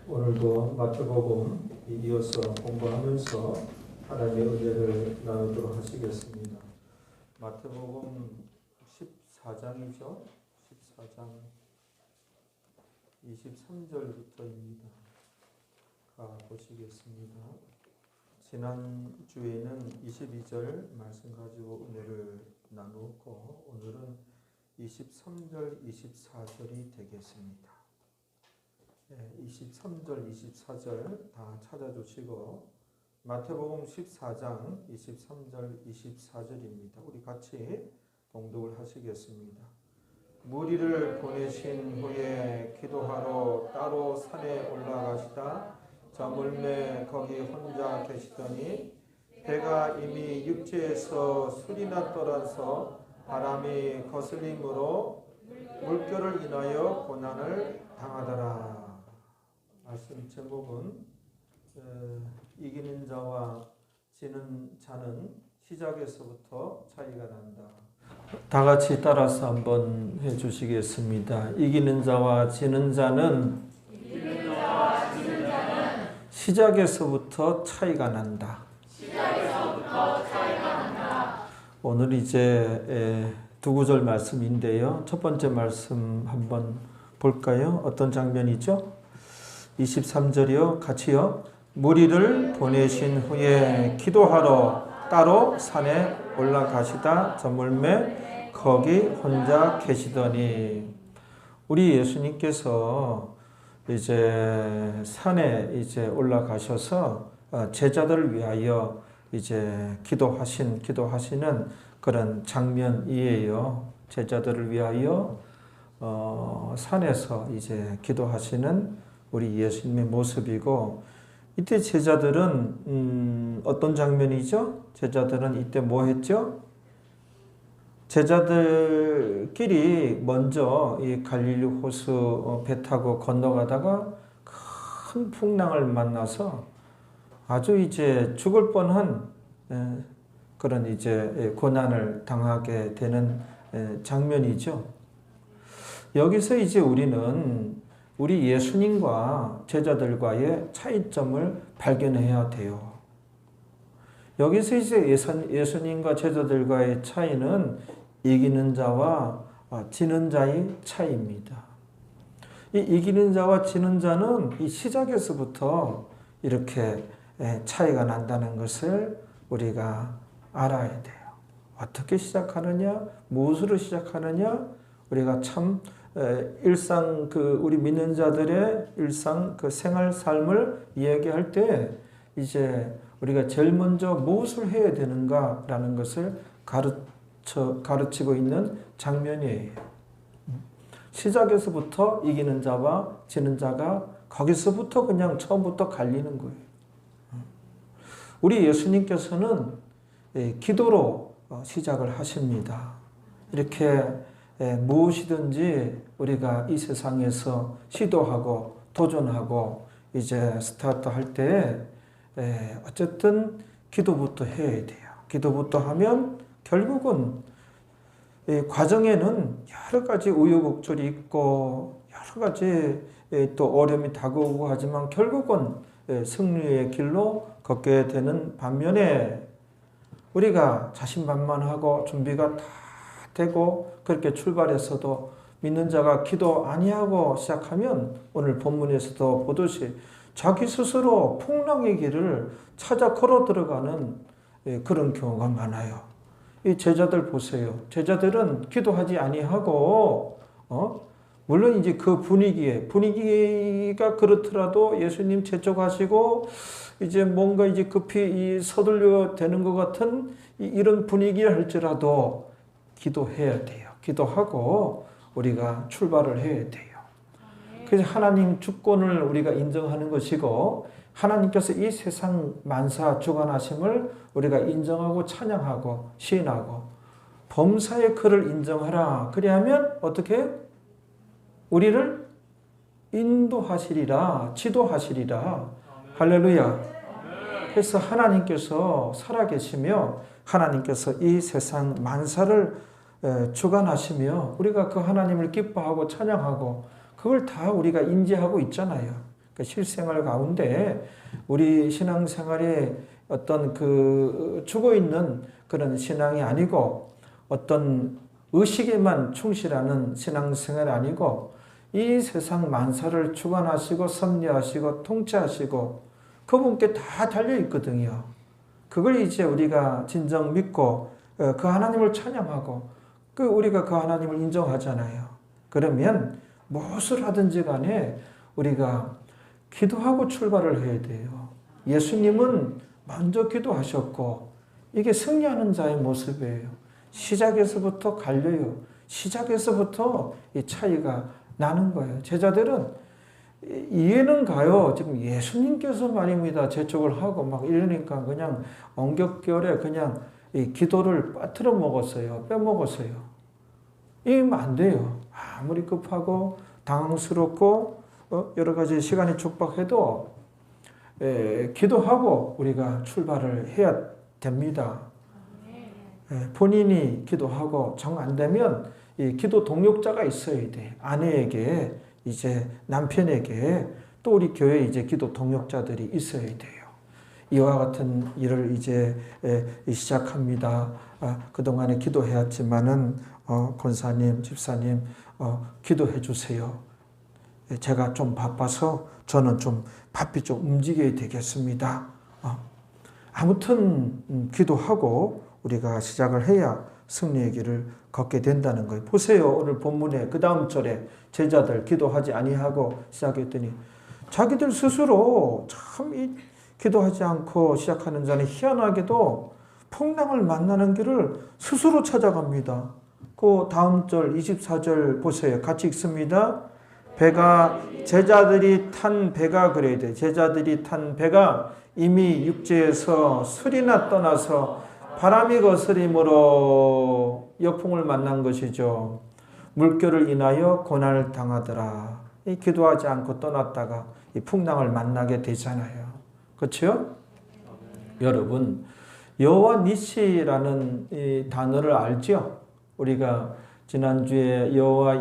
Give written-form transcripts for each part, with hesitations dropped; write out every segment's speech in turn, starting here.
오늘도 마태복음 이어서 공부하면서 하나님의 은혜를 나누도록 하시겠습니다. 마태복음 14장이죠. 14장 23절부터입니다. 보시겠습니다. 지난 주에는 22절 말씀 가지고 은혜를 나누고 오늘은 23절, 24절이 되겠습니다. 23절, 24절 다 찾아주시고 마태복음 14장 23절, 24절입니다. 우리 같이 봉독을 하시겠습니다. 무리를 보내신 후에 기도하러 따로 산에 올라가시다 저물매 거기 혼자 계시더니 배가 이미 육지에서 술이나 떠나서 바람이 거슬림으로 물결을 인하여 고난을 당하더라. 말씀 제목은 이기는 자와 지는 자는 시작에서부터 차이가 난다. 다 같이 따라서 한번 해주시겠습니다. 이기는 자와 지는 자는 시작에서부터 차이가 난다. 오늘 이제 두 구절 말씀인데요. 첫 번째 말씀 한번 볼까요? 어떤 장면이죠? 23절이요. 같이요. 무리를 보내신 후에 기도하러 따로 산에 올라가시다 저물매 거기 혼자 계시더니 우리 예수님께서 이제 산에 이제 올라가셔서 제자들을 위하여 이제 기도하시는 그런 장면이에요. 제자들을 위하여 산에서 이제 기도하시는 우리 예수님의 모습이고 이때 제자들은 어떤 장면이죠? 제자들은 이때 뭐 했죠? 제자들끼리 먼저 이 갈릴리 호수 배 타고 건너가다가 큰 풍랑을 만나서 아주 이제 죽을 뻔한 그런 이제 고난을 당하게 되는 장면이죠. 여기서 이제 우리는 우리 예수님과 제자들과의 차이점을 발견해야 돼요. 여기서 이제 예수님과 제자들과의 차이는 이기는 자와 지는 자의 차이입니다. 이 이기는 자와 지는 자는 이 시작에서부터 이렇게 차이가 난다는 것을 우리가 알아야 돼요. 어떻게 시작하느냐, 무엇으로 시작하느냐, 우리가 참 일상 우리 믿는 자들의 일상 생활 삶을 이야기할 때 이제 우리가 제일 먼저 무엇을 해야 되는가라는 것을 가르치고 있는 장면이에요. 시작에서부터 이기는 자와 지는 자가 거기서부터 그냥 처음부터 갈리는 거예요. 우리 예수님께서는 기도로 시작을 하십니다. 이렇게 무엇이든지 우리가 이 세상에서 시도하고 도전하고 이제 스타트 할 때 어쨌든 기도부터 해야 돼요. 기도부터 하면 결국은 과정에는 여러 가지 우여곡절이 있고 여러 가지 또 어려움이 다가오고 하지만 결국은 승리의 길로 걷게 되는 반면에 우리가 자신만만하고 준비가 다 되고 그렇게 출발해서도 믿는 자가 기도 아니하고 시작하면 오늘 본문에서도 보듯이 자기 스스로 풍랑의 길을 찾아 걸어 들어가는 그런 경우가 많아요. 이 제자들 보세요. 제자들은 기도하지 아니하고 물론 이제 그 분위기가 그렇더라도 예수님 재촉하시고 이제 뭔가 이제 급히 서둘려 되는 것 같은 이런 분위기를 할지라도 기도해야 돼요. 기도하고 우리가 출발을 해야 돼요. 그래서 하나님 주권을 우리가 인정하는 것이고 하나님께서 이 세상 만사 주관하심을 우리가 인정하고 찬양하고 시인하고 범사의 그를 인정하라. 그리하면 어떻게? 우리를 인도하시리라. 지도하시리라. 할렐루야. 그래서 하나님께서 살아계시며 하나님께서 이 세상 만사를 주관하시며 우리가 그 하나님을 기뻐하고 찬양하고 그걸 다 우리가 인지하고 있잖아요. 그 실생활 가운데 우리 신앙생활에 어떤 그 죽어 있는 그런 신앙이 아니고 어떤 의식에만 충실하는 신앙생활이 아니고 이 세상 만사를 주관하시고 섭리하시고 통치하시고 그분께 다 달려 있거든요. 그걸 이제 우리가 진정 믿고 그 하나님을 찬양하고 우리가 그 하나님을 인정하잖아요. 그러면 무엇을 하든지 간에 우리가 기도하고 출발을 해야 돼요. 예수님은 먼저 기도하셨고 이게 승리하는 자의 모습이에요. 시작에서부터 갈려요. 시작에서부터 이 차이가 나는 거예요. 제자들은 이해는 가요. 지금 예수님께서 말입니다. 재촉을 하고 막 이러니까 그냥 엉겹결에 그냥 이 기도를 빠뜨려 먹었어요. 빼먹었어요. 이러면 안 돼요. 아무리 급하고 당황스럽고 여러 가지 시간이 촉박해도 기도하고 우리가 출발을 해야 됩니다. 본인이 기도하고 정 안 되면 이 기도 동역자가 있어야 돼. 아내에게 이제 남편에게 또 우리 교회에 이제 기도 동역자들이 있어야 돼요. 이와 같은 일을 이제 시작합니다. 그동안에 기도해왔지만은 권사님, 집사님 기도해 주세요. 제가 좀 바빠서 저는 좀 바삐 좀 움직여야 되겠습니다. 아무튼 기도하고 우리가 시작을 해야 승리의 길을 걷게 된다는 거예요. 보세요. 오늘 본문에 그 다음 절에 제자들 기도하지 아니하고 시작했더니 자기들 스스로 참 기도하지 않고 시작하는 자는 희한하게도 풍랑을 만나는 길을 스스로 찾아갑니다. 그 다음 절 24절 보세요. 같이 읽습니다. 제자들이 탄 배가 그래야 돼. 제자들이 탄 배가 이미 육지에서 술이나 떠나서 바람이 거스림으로 역풍을 만난 것이죠. 물결을 인하여 고난을 당하더라. 이 기도하지 않고 떠났다가 이 풍랑을 만나게 되잖아요. 그렇죠? 여러분, 여호와 니시라는 이 단어를 알죠? 우리가 지난주에 여호와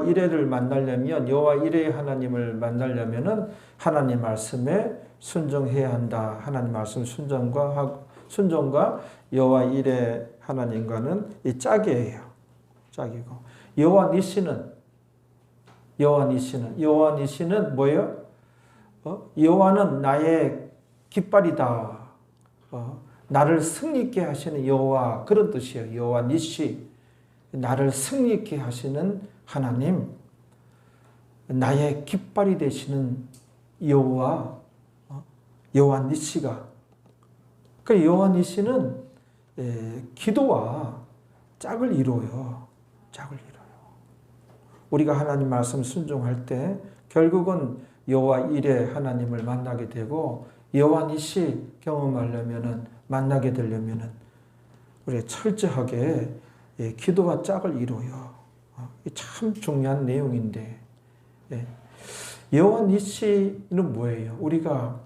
이레를 만나려면 여호와 이레의 하나님을 만나려면은 하나님 말씀에 순종해야 한다. 하나님 말씀 순종과 여호와 이레 하나님과는 이 짝이에요. 짝이고 여호와 니시는 뭐예요? 여호와는 나의 깃발이다. 나를 승리있게 하시는 여호와 그런 뜻이에요. 여호와 니시 나를 승리있게 하시는 하나님 나의 깃발이 되시는 여호와 니시가 그 여호와 니시는 기도와 짝을 이루어요. 우리가 하나님 말씀 순종할 때 결국은 여호와 이레 하나님을 만나게 되고 여호와 니시 경험하려면은 만나게 되려면은 우리 철저하게 기도와 짝을 이루어요. 참 중요한 내용인데 여호와 니시는 뭐예요? 우리가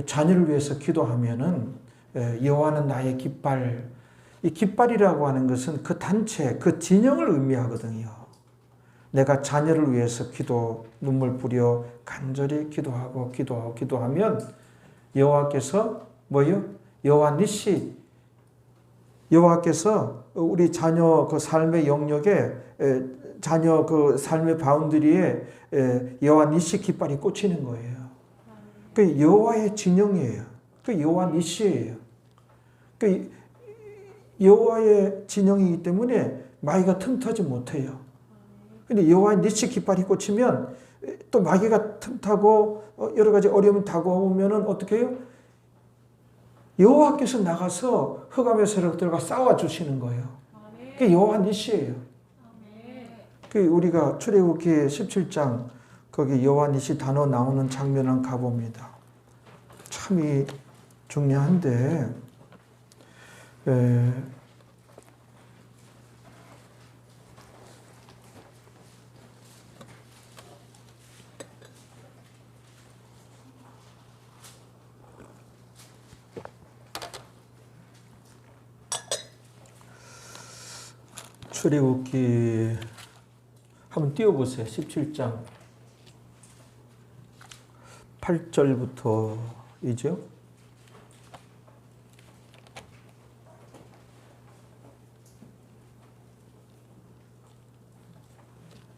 자녀를 위해서 기도하면은 여호와는 나의 깃발. 이 깃발이라고 하는 것은 그 단체, 그 진영을 의미하거든요. 내가 자녀를 위해서 눈물 뿌려 간절히 기도하면 여호와께서 뭐예요? 여호와 니시. 여호와께서 우리 자녀 그 삶의 영역에 자녀 그 삶의 바운드리에 여호와 니시 깃발이 꽂히는 거예요. 그 여호와의 진영이에요. 그 여호와 니시예요. 그 여호와의 진영이기 때문에 마귀가 틈타지 못해요. 근데 여호와의 니시 깃발이 꽂히면 또 마귀가 틈타고 여러 가지 어려움이 다가오면은 어떻게 해요? 여호와께서 나가서 흑암의 세력들과 싸워 주시는 거예요. 그게 여호와 니시예요. 그 우리가 출애굽기 17장 거기 여호와 니시 단어 나오는 장면을 가봅니다. 참이 중요한데 출애굽기 한번 띄워보세요. 17장 8절부터이죠.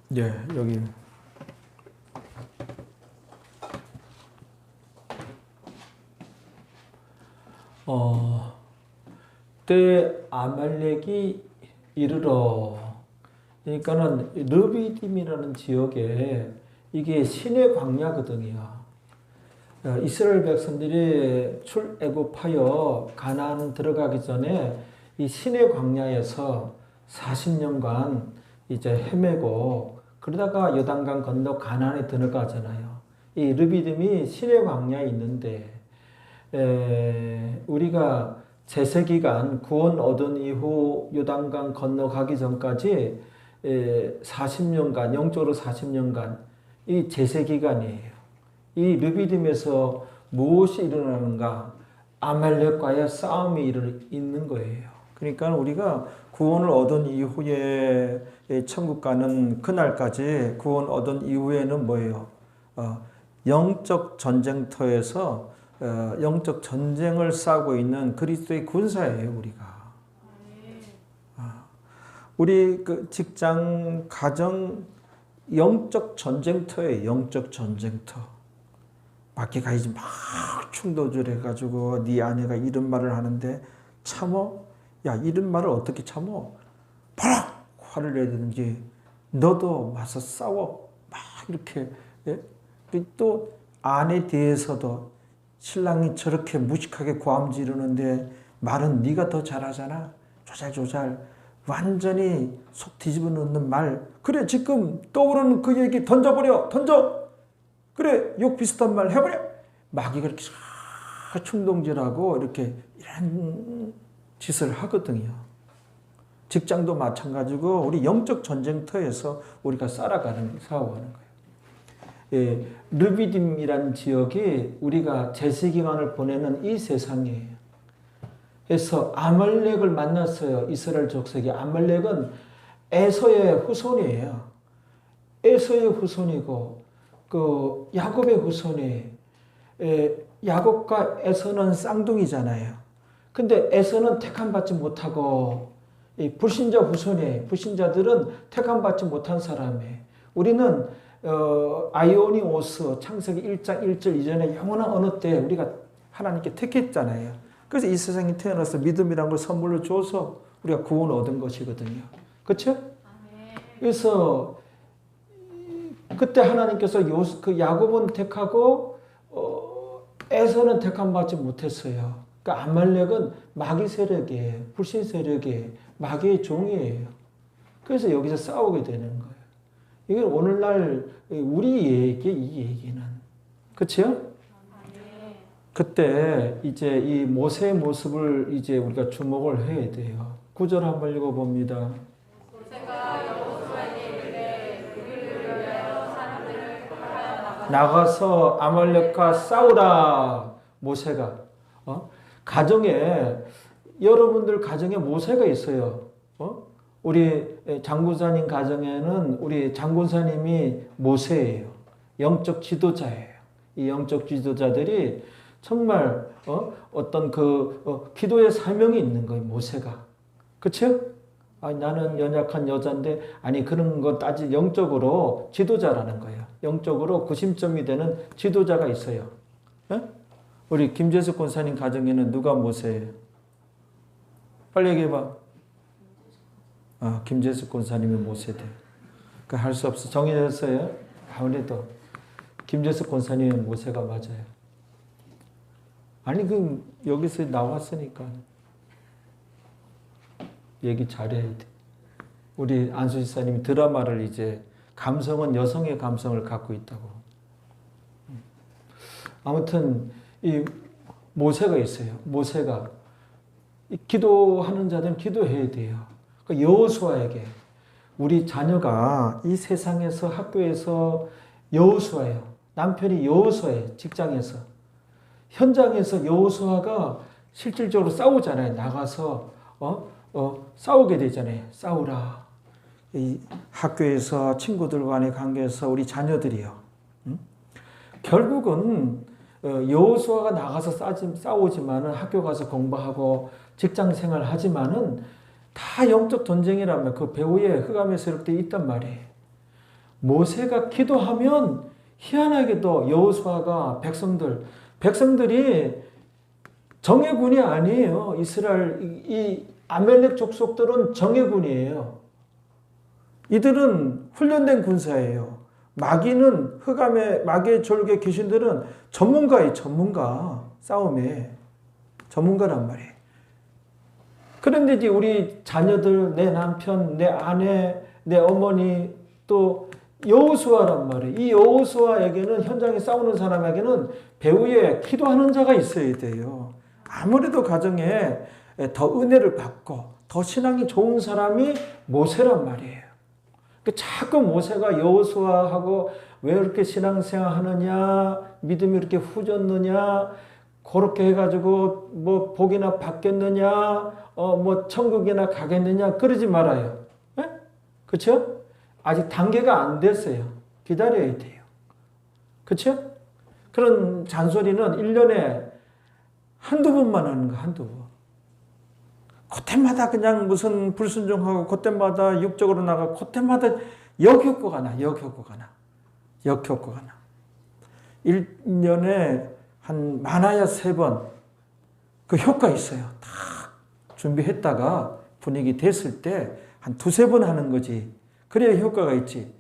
네, 여기 때 아말렉이 이르러, 그러니까는 르비딤이라는 지역에 이게 신의 광야거든요. 이스라엘 백성들이 출애굽하여 가나안 들어가기 전에 이 신의 광야에서 40년간 이제 헤매고 그러다가 요단강 건너 가나안에 들어가잖아요. 이 르비딤이 신의 광야에 있는데 우리가 제세기간 구원 얻은 이후 요단강 건너가기 전까지 40년간, 영적으로 40년간 이 제세기간이에요. 이 르비딤에서 무엇이 일어나는가? 아말렉과의 싸움이 있는 거예요. 그러니까 우리가 구원을 얻은 이후에 천국 가는 그날까지 구원 얻은 이후에는 뭐예요? 영적 전쟁터에서 영적 전쟁을 싸우고 있는 그리스도의 군사예요, 우리가. 우리 그 직장, 가정, 영적 전쟁터예요, 영적 전쟁터. 밖에 가야지 막 충동질 해가지고 네 아내가 이런 말을 하는데 참어? 야, 이런 말을 어떻게 참어? 바로 화를 내야 되는지 너도 맞서 싸워. 막 이렇게. 예? 또 아내 대해서도 신랑이 저렇게 무식하게 고함 지르는데 말은 네가 더 잘하잖아. 조잘조잘 완전히 속 뒤집어 놓는 말. 그래 지금 떠오르는 그 얘기 던져버려. 던져. 그래 욕 비슷한 말 해버려. 마귀가 이렇게 충동질하고 이렇게 이런 짓을 하거든요. 직장도 마찬가지고 우리 영적 전쟁터에서 우리가 싸워가는 거예요. 예, 르비딤이라는 지역이 우리가 제세기간을 보내는 이 세상이에요. 그래서 아말렉을 만났어요. 이스라엘 족속이. 아말렉은 에서의 후손이에요. 에서의 후손이고 그 야곱의 후손이. 야곱과 에서는 쌍둥이잖아요. 근데 에서는 택함받지 못하고 이 불신자 후손이에요. 불신자들은 택함받지 못한 사람이에요. 우리는 아이오니오스 창세기 1장 1절 이전에 영원한 어느 때 우리가 하나님께 택했잖아요. 그래서 이 세상에 태어나서 믿음이란 걸 선물로 줘서 우리가 구원 얻은 것이거든요. 그렇죠? 그래서 그때 하나님께서 그 야곱은 택하고 에서는 택함 받지 못했어요. 그러니까 아말렉은 마귀 세력이에요. 불신 세력이에요. 마귀의 종이에요. 그래서 여기서 싸우게 되는 거예요. 이게 오늘날 우리 얘기, 이 얘기는. 그렇죠? 그때 이제 이 모세의 모습을 이제 우리가 주목을 해야 돼요. 9절 한번 읽어봅니다. 나가서 아말렉과 싸우라. 모세가. 가정에, 여러분들 가정에 모세가 있어요. 우리 장군사님 가정에는 우리 장군사님이 모세예요. 영적 지도자예요. 이 영적 지도자들이 정말 어떤 그 기도의 사명이 있는 거예요. 모세가. 그렇죠? 아니, 나는 연약한 여자인데 아니 그런 거 따지 영적으로 지도자라는 거예요. 영적으로 구심점이 되는 지도자가 있어요. 에? 우리 김재숙 권사님 가정에는 누가 모세예요? 빨리 얘기해봐. 김재숙 권사님이 모세대. 그 할 수 없어. 정해졌어요. 아무래도 김재숙 권사님의 모세가 맞아요. 아니 그 여기서 나왔으니까 얘기 잘해야 돼. 우리 안수 지사님이 드라마를 이제 감성은 여성의 감성을 갖고 있다고. 아무튼 이 모세가 있어요. 모세가 기도하는 자들은 기도해야 돼요. 여호수아에게 우리 자녀가 이 세상에서 학교에서 여호수아예요. 남편이 여호수아예요. 직장에서. 현장에서 여호수아가 실질적으로 싸우잖아요. 나가서 싸우게 되잖아요. 싸우라. 이 학교에서 친구들 간의 관계에서 우리 자녀들이요. 결국은 여호수아가 나가서 싸우지만은 학교 가서 공부하고 직장 생활 하지만은 다 영적 전쟁이라면 그 배후에 흑암에서 이렇게 있단 말이에요. 모세가 기도하면 희한하게도 여호수아가 백성들이 정예군이 아니에요. 이스라엘 이 아멜렉 족속들은 정예군이에요. 이들은 훈련된 군사예요. 마귀는 마귀의 졸개 귀신들은 전문가예요. 전문가. 싸움에 전문가란 말이에요. 그런데 이제 우리 자녀들, 내 남편, 내 아내, 내 어머니 또 여호수아란 말이에요. 이 여호수아에게는 현장에 싸우는 사람에게는 배후에 기도하는 자가 있어야 돼요. 아무래도 가정에 더 은혜를 받고 더 신앙이 좋은 사람이 모세란 말이에요. 자꾸 모세가 여호수아하고 왜 이렇게 신앙생활 하느냐, 믿음이 이렇게 후졌느냐, 그렇게 해가지고 뭐 복이나 받겠느냐, 뭐 천국이나 가겠느냐 그러지 말아요. 네? 그렇죠? 아직 단계가 안 됐어요. 기다려야 돼요. 그렇죠? 그런 잔소리는 1년에 한두 번만 하는 거, 한두 번. 그때마다 그냥 무슨 불순종하고 그때마다 육적으로 나가고 그때마다 역효과가 나. 1년에 한 많아야 3번 그 효과 있어요. 다 준비했다가 분위기 됐을 때 한 2-3번 하는 거지. 그래야 효과가 있지.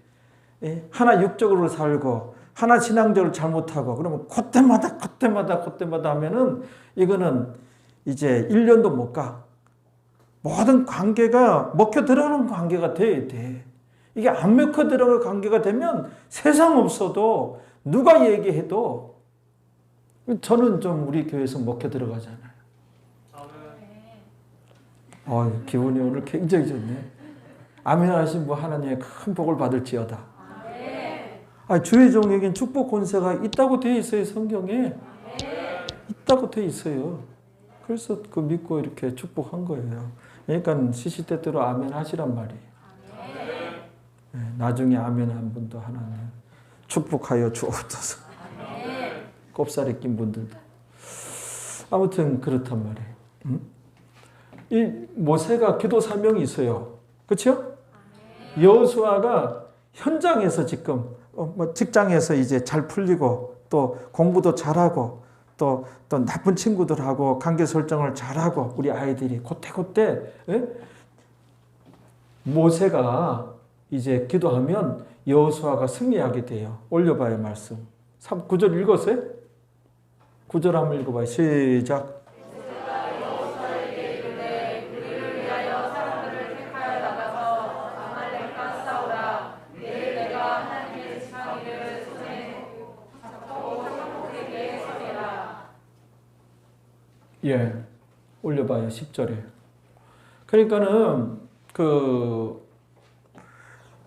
하나 육적으로 살고 하나 신앙적으로 잘못하고 그러면 그때마다 하면은 이거는 이제 1년도 못 가. 모든 관계가 먹혀 들어가는 관계가 돼야 돼. 이게 안 먹혀 들어가는 관계가 되면 세상 없어도 누가 얘기해도 저는 좀 우리 교회에서 먹혀 들어가잖아요. 기분이 오늘 굉장히 좋네. 아멘 하신 분 하나님의 큰 복을 받을지어다. 주의 종에겐 축복 권세가 있다고 되어 있어요. 성경에. 있다고 되어 있어요. 그래서 그 믿고 이렇게 축복한 거예요. 그러니까 시시때때로 아멘 하시란 말이에요. 나중에 아멘 한 분도 하나님 축복하여 주옵소서. 꼽살이 낀 분들도. 아무튼 그렇단 말이에요. 이 모세가 기도 사명이 있어요. 그렇죠? 여호수아가 현장에서 지금 직장에서 이제 잘 풀리고 또 공부도 잘하고 또 나쁜 친구들하고 관계 설정을 잘하고 우리 아이들이 그때 모세가 이제 기도하면 여호수아가 승리하게 돼요. 올려봐요 말씀. 9절 읽었어요? 9절 한번 읽어봐요. 시작. 올려봐요. 10절에. 그러니까는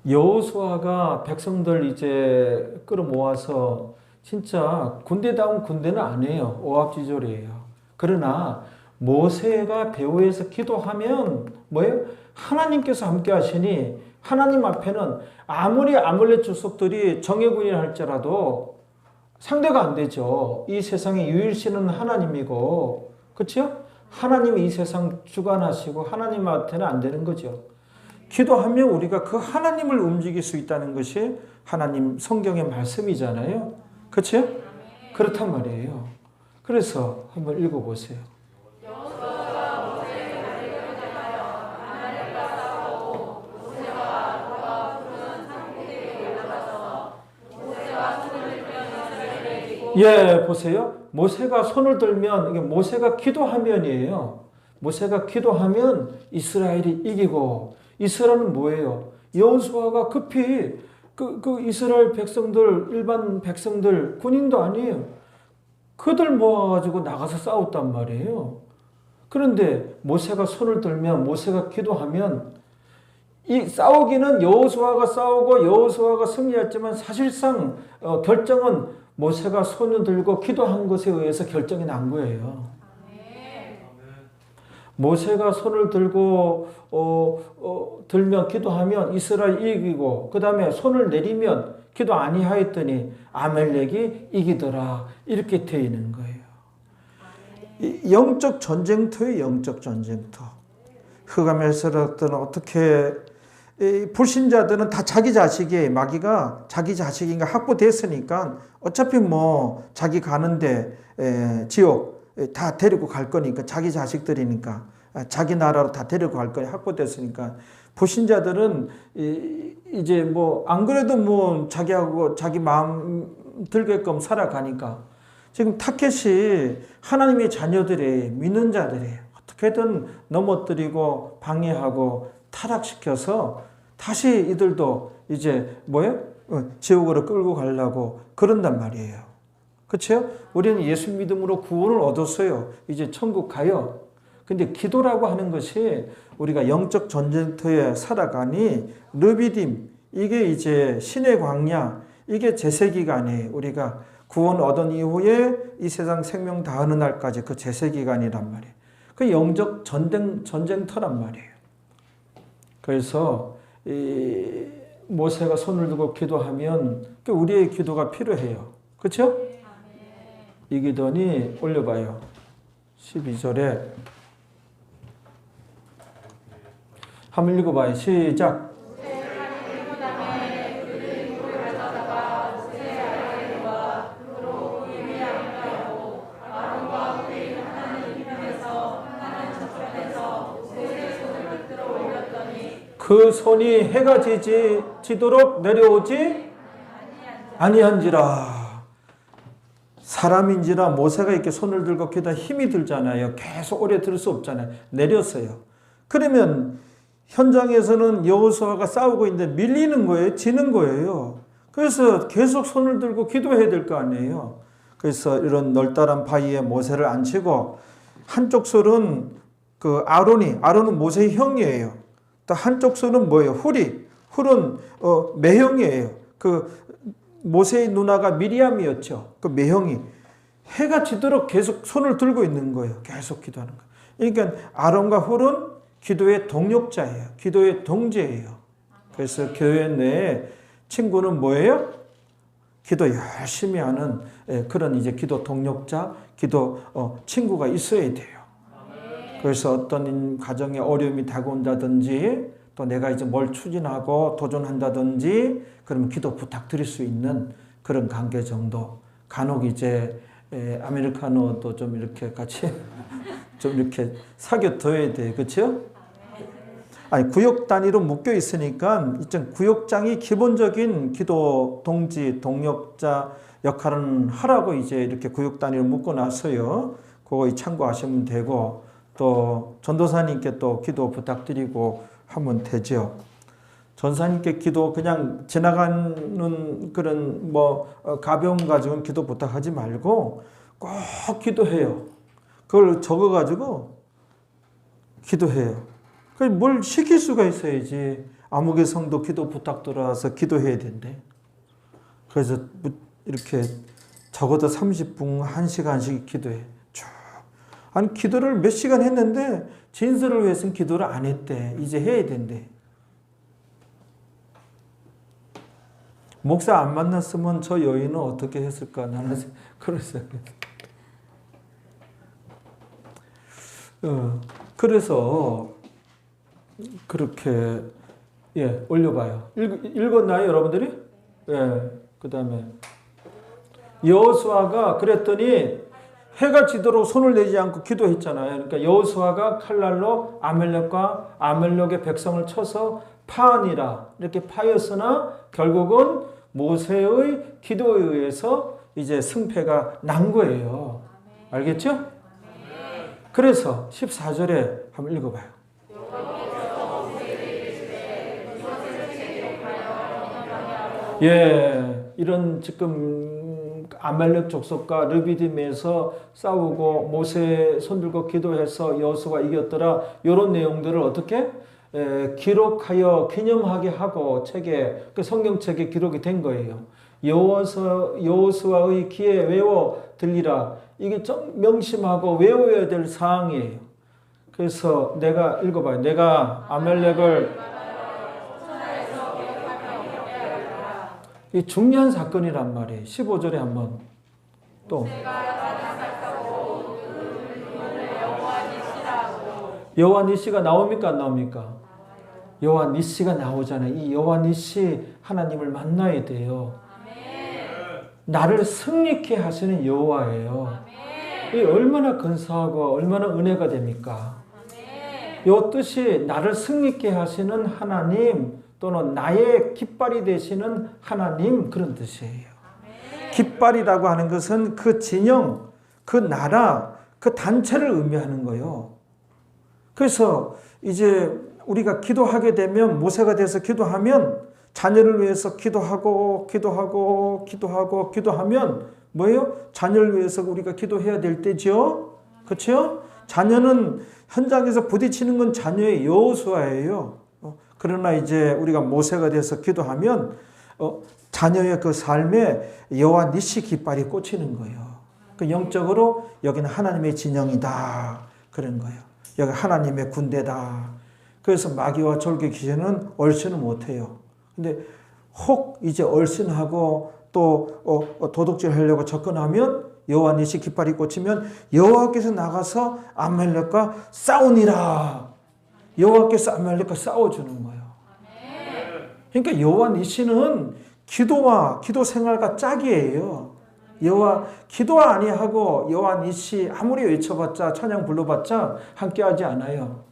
여호수아가 백성들 이제 끌어모아서 진짜 군대다운 군대는 아니에요. 오합지졸이에요. 그러나 모세가 배후에서 기도하면 뭐예요? 하나님께서 함께 하시니 하나님 앞에는 아무리 아몰렉 족속들이 정예군이라 할지라도 상대가 안 되죠. 이 세상에 유일신은 하나님이고, 그렇죠? 하나님이 이 세상 주관하시고 하나님한테는 안 되는 거죠. 기도하면 우리가 그 하나님을 움직일 수 있다는 것이 하나님 성경의 말씀이잖아요. 그렇죠? 그렇단 말이에요. 그래서 한번 읽어보세요. 보세요. 모세가 손을 들면 이게 모세가 기도하면이에요. 모세가 기도하면 이스라엘이 이기고, 이스라엘은 뭐예요? 여호수아가 급히 그 이스라엘 백성들, 일반 백성들, 군인도 아니에요. 그들 모아가지고 나가서 싸웠단 말이에요. 그런데 모세가 손을 들면, 모세가 기도하면, 이 싸우기는 여호수아가 싸우고 여호수아가 승리했지만 사실상 결정은 모세가 손을 들고 기도한 것에 의해서 결정이 난 거예요. 모세가 손을 들고 들면 기도하면 이스라엘 이기고 그 다음에 손을 내리면 기도 아니하였더니 아멜렉이 이기더라. 이렇게 되어 있는 거예요. 영적 전쟁터예요. 영적 전쟁터. 흑암에서는 어떻게 불신자들은 다 자기 자식이 마귀가 자기 자식인가 확보됐으니까 어차피 뭐 자기 가는데 지옥 다 데리고 갈 거니까 자기 자식들이니까 자기 나라로 다 데리고 갈 거니 확보됐으니까 불신자들은 이제 뭐 안 그래도 뭐 자기하고 자기 마음 들게끔 살아가니까 지금 타켓이 하나님의 자녀들이 믿는 자들이에요. 어떻게든 넘어뜨리고 방해하고 타락시켜서 다시 이들도 이제 지옥으로 끌고 가려고 그런단 말이에요. 그렇죠? 우리는 예수 믿음으로 구원을 얻었어요. 이제 천국 가요. 근데 기도라고 하는 것이 우리가 영적 전쟁터에 살아가니 르비딤 이게 이제 신의 광야 이게 제세기간에 우리가 구원 얻은 이후에 이 세상 생명 다하는 날까지 그 제세기간이란 말이에요. 그 영적 전쟁터란 말이에요. 그래서 이 모세가 손을 들고 기도하면 우리의 기도가 필요해요. 그렇죠? 이기더니 올려봐요. 12절에 한번 읽어봐요. 시작. 그 손이 해가 지도록 내려오지 아니한지라. 사람인지라 모세가 이렇게 손을 들고 기도하 힘이 들잖아요. 계속 오래 들 수 없잖아요. 내렸어요. 그러면 현장에서는 여호수아가 싸우고 있는데 밀리는 거예요. 지는 거예요. 그래서 계속 손을 들고 기도해야 될 거 아니에요. 그래서 이런 널따란 바위에 모세를 앉히고 한쪽 손은 아론은 모세의 형이에요. 또 한쪽 손은 뭐예요? 훌은 매형이에요. 모세의 누나가 미리암이었죠. 그 매형이 해가 지도록 계속 손을 들고 있는 거예요. 계속 기도하는 거예요. 그러니까 아론과 훌은 기도의 동력자예요. 기도의 동지예요. 그래서 교회 내에 친구는 뭐예요? 기도 열심히 하는 그런 이제 기도 동력자, 기도 친구가 있어야 돼요. 그래서 어떤 가정에 어려움이 다가온다든지 또 내가 이제 뭘 추진하고 도전한다든지 그러면 기도 부탁드릴 수 있는 그런 관계 정도. 간혹 이제 아메리카노도 좀 이렇게 같이 좀 이렇게 사귀어둬야 돼. 그렇죠? 아니 구역 단위로 묶여 있으니까 이제 구역장이 기본적인 기도 동지, 동력자 역할은 하라고 이제 이렇게 구역 단위로 묶어 놨어요. 그거 참고하시면 되고 또 전도사님께 또 기도 부탁드리고 하면 되죠. 전사님께 기도 그냥 지나가는 그런 가벼움 가지고는 기도 부탁하지 말고 꼭 기도해요. 그걸 적어가지고 기도해요. 뭘 시킬 수가 있어야지. 아무개 성도 기도 부탁 들어와서 기도해야 된대. 그래서 이렇게 적어도 30분, 1시간씩 기도해. 아니 기도를 몇 시간 했는데 진설을 위해서는 기도를 안 했대. 이제 해야 된대. 목사 안 만났으면 저 여인은 어떻게 했을까? 나는 그랬어요. 그래서 그렇게 올려봐요. 읽었나요, 여러분들이? 그 다음에 여호수아가 그랬더니 해가 지도록 손을 내지 않고 기도했잖아요. 그러니까 여호수아가 칼날로 아멜렉의 백성을 쳐서 파하니라 이렇게 파였으나 결국은 모세의 기도에 의해서 이제 승패가 난 거예요. 알겠죠? 그래서 14절에 한번 읽어봐요. 이런 지금 아말렉 족속과 르비딤에서 싸우고 모세 손들고 기도해서 여호수아가 이겼더라. 이런 내용들을 어떻게 기록하여 기념하게 하고 책에 그 성경책에 기록이 된 거예요. 여호수아의 귀에 외워 들리라. 이게 좀 명심하고 외워야 될 사항이에요. 그래서 내가 읽어봐요. 내가 아멜렉을 이 중요한 사건이란 말이에요. 15절에 한번 또 여호와 니시가 나옵니까 안 나옵니까? 여호와 니시가 나오잖아요. 이 여호와 니시 하나님을 만나야 돼요. 나를 승리케 하시는 여호와예요. 이 얼마나 근사하고 얼마나 은혜가 됩니까? 이 뜻이 나를 승리케 하시는 하나님 또는 나의 깃발이 되시는 하나님 그런 뜻이에요. 깃발이라고 하는 것은 그 진영, 그 나라, 그 단체를 의미하는 거예요. 그래서 이제 우리가 기도하게 되면 모세가 돼서 기도하면 자녀를 위해서 기도하고 기도하면 뭐예요? 자녀를 위해서 우리가 기도해야 될 때죠. 그렇죠? 자녀는 현장에서 부딪히는 건 자녀의 여호수아예요. 그러나 이제 우리가 모세가 돼서 기도하면 자녀의 그 삶에 여호와 니시 깃발이 꽂히는 거예요. 그 영적으로 여기는 하나님의 진영이다 그런 거예요. 여기 하나님의 군대다. 그래서 마귀와 졸개 귀신은 얼씬을 못해요. 근데 혹 이제 얼씬하고 또 도둑질 하려고 접근하면 여호와 니시 깃발이 꽂히면 여호와께서 나가서 아말렉과 싸우니라. 여호와께서 아말렉과 싸워주는 거예요. 그러니까 여호와 니시는 기도와 기도 생활과 짝이에요. 여호와 기도와 아니하고 여호와 니시 아무리 외쳐봤자 찬양 불러봤자 함께하지 않아요.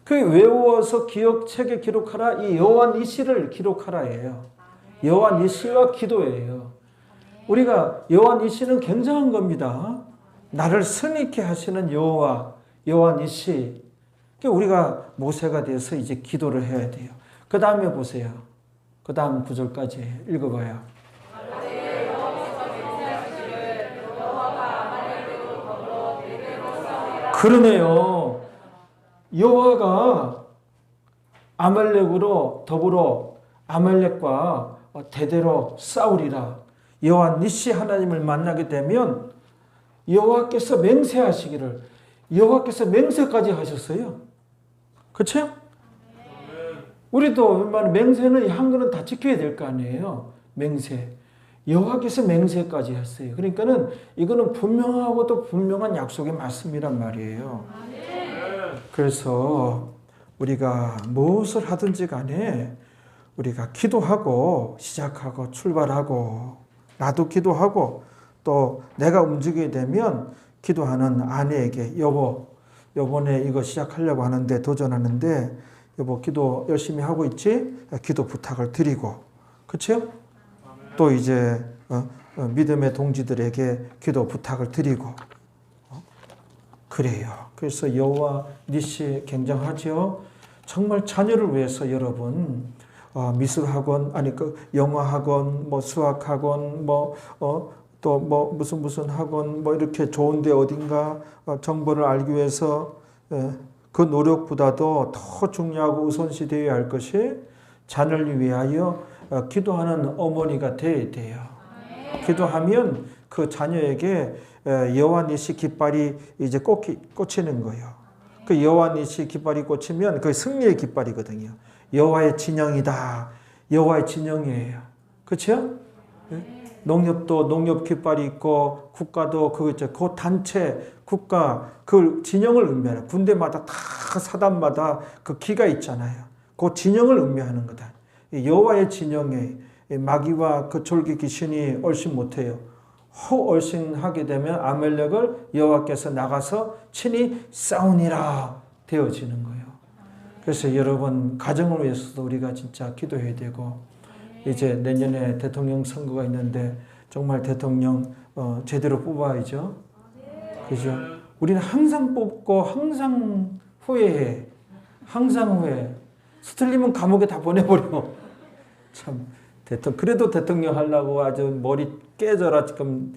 그 외워서 기억책에 기록하라 이 여호와 니시를 기록하라예요. 여호와 니시와 기도예요. 우리가 여호와 니시는 굉장한 겁니다. 나를 승리케 하시는 여호와 니시. 우리가 모세가 돼서 이제 기도를 해야 돼요. 그 다음에 보세요. 그 다음 구절까지 읽어봐요. 그러네요. 여호와가 아말렉으로 더불어 아말렉과 대대로 싸우리라. 여호와 니시 하나님을 만나게 되면 여호와께서 맹세하시기를 여호와께서 맹세까지 하셨어요. 그렇죠? 우리도 웬만한 맹세는 한글은 다 지켜야 될 거 아니에요. 맹세. 여호와께서 맹세까지 했어요. 그러니까는 이거는 분명하고도 분명한 약속의 말씀이란 말이에요. 그래서 우리가 무엇을 하든지 간에 우리가 기도하고 시작하고 출발하고 나도 기도하고 또 내가 움직이게 되면 기도하는 아내에게 여보 요번에 이거 시작하려고 하는데 도전하는데 여보 기도 열심히 하고 있지? 기도 부탁을 드리고 그렇죠? 또 이제 믿음의 동지들에게 기도 부탁을 드리고 그래요. 그래서 여호와 니시 굉장하죠. 정말 자녀를 위해서 여러분 미술학원 아니 그 영어학원 뭐 수학학원 또 무슨 학원 이렇게 좋은데 어딘가 정보를 알기 위해서 그 노력보다도 더 중요하고 우선시 되어야 할 것이 자녀를 위하여 기도하는 어머니가 되어야 돼요. 기도하면 그 자녀에게 여호와 니시 깃발이 이제 꽂히는 거예요. 그 여호와 니시 깃발이 꽂히면 그 승리의 깃발이거든요. 여호와의 진영이다. 여호와의 진영이에요. 그렇죠? 농협도 농협 깃발이 있고 국가도 그 단체 국가 그 진영을 의미하는 군대마다 다 사단마다 그 기가 있잖아요. 그 진영을 의미하는 거다. 여호와의 진영에 마귀와 그 졸기 귀신이 얼씬 못해요. 혹 얼씬하게 되면 아멜렉을 여호와께서 나가서 친히 싸우니라 되어지는 거예요. 그래서 여러분 가정을 위해서도 우리가 진짜 기도해야 되고 이제 내년에 대통령 선거가 있는데 정말 대통령 제대로 뽑아야죠. 그죠? 우리는 항상 뽑고 항상 후회해. 항상 후회. 스틀리면 감옥에 다 보내버려. 참 그래도 대통령 하려고 아주 머리 깨져라 지금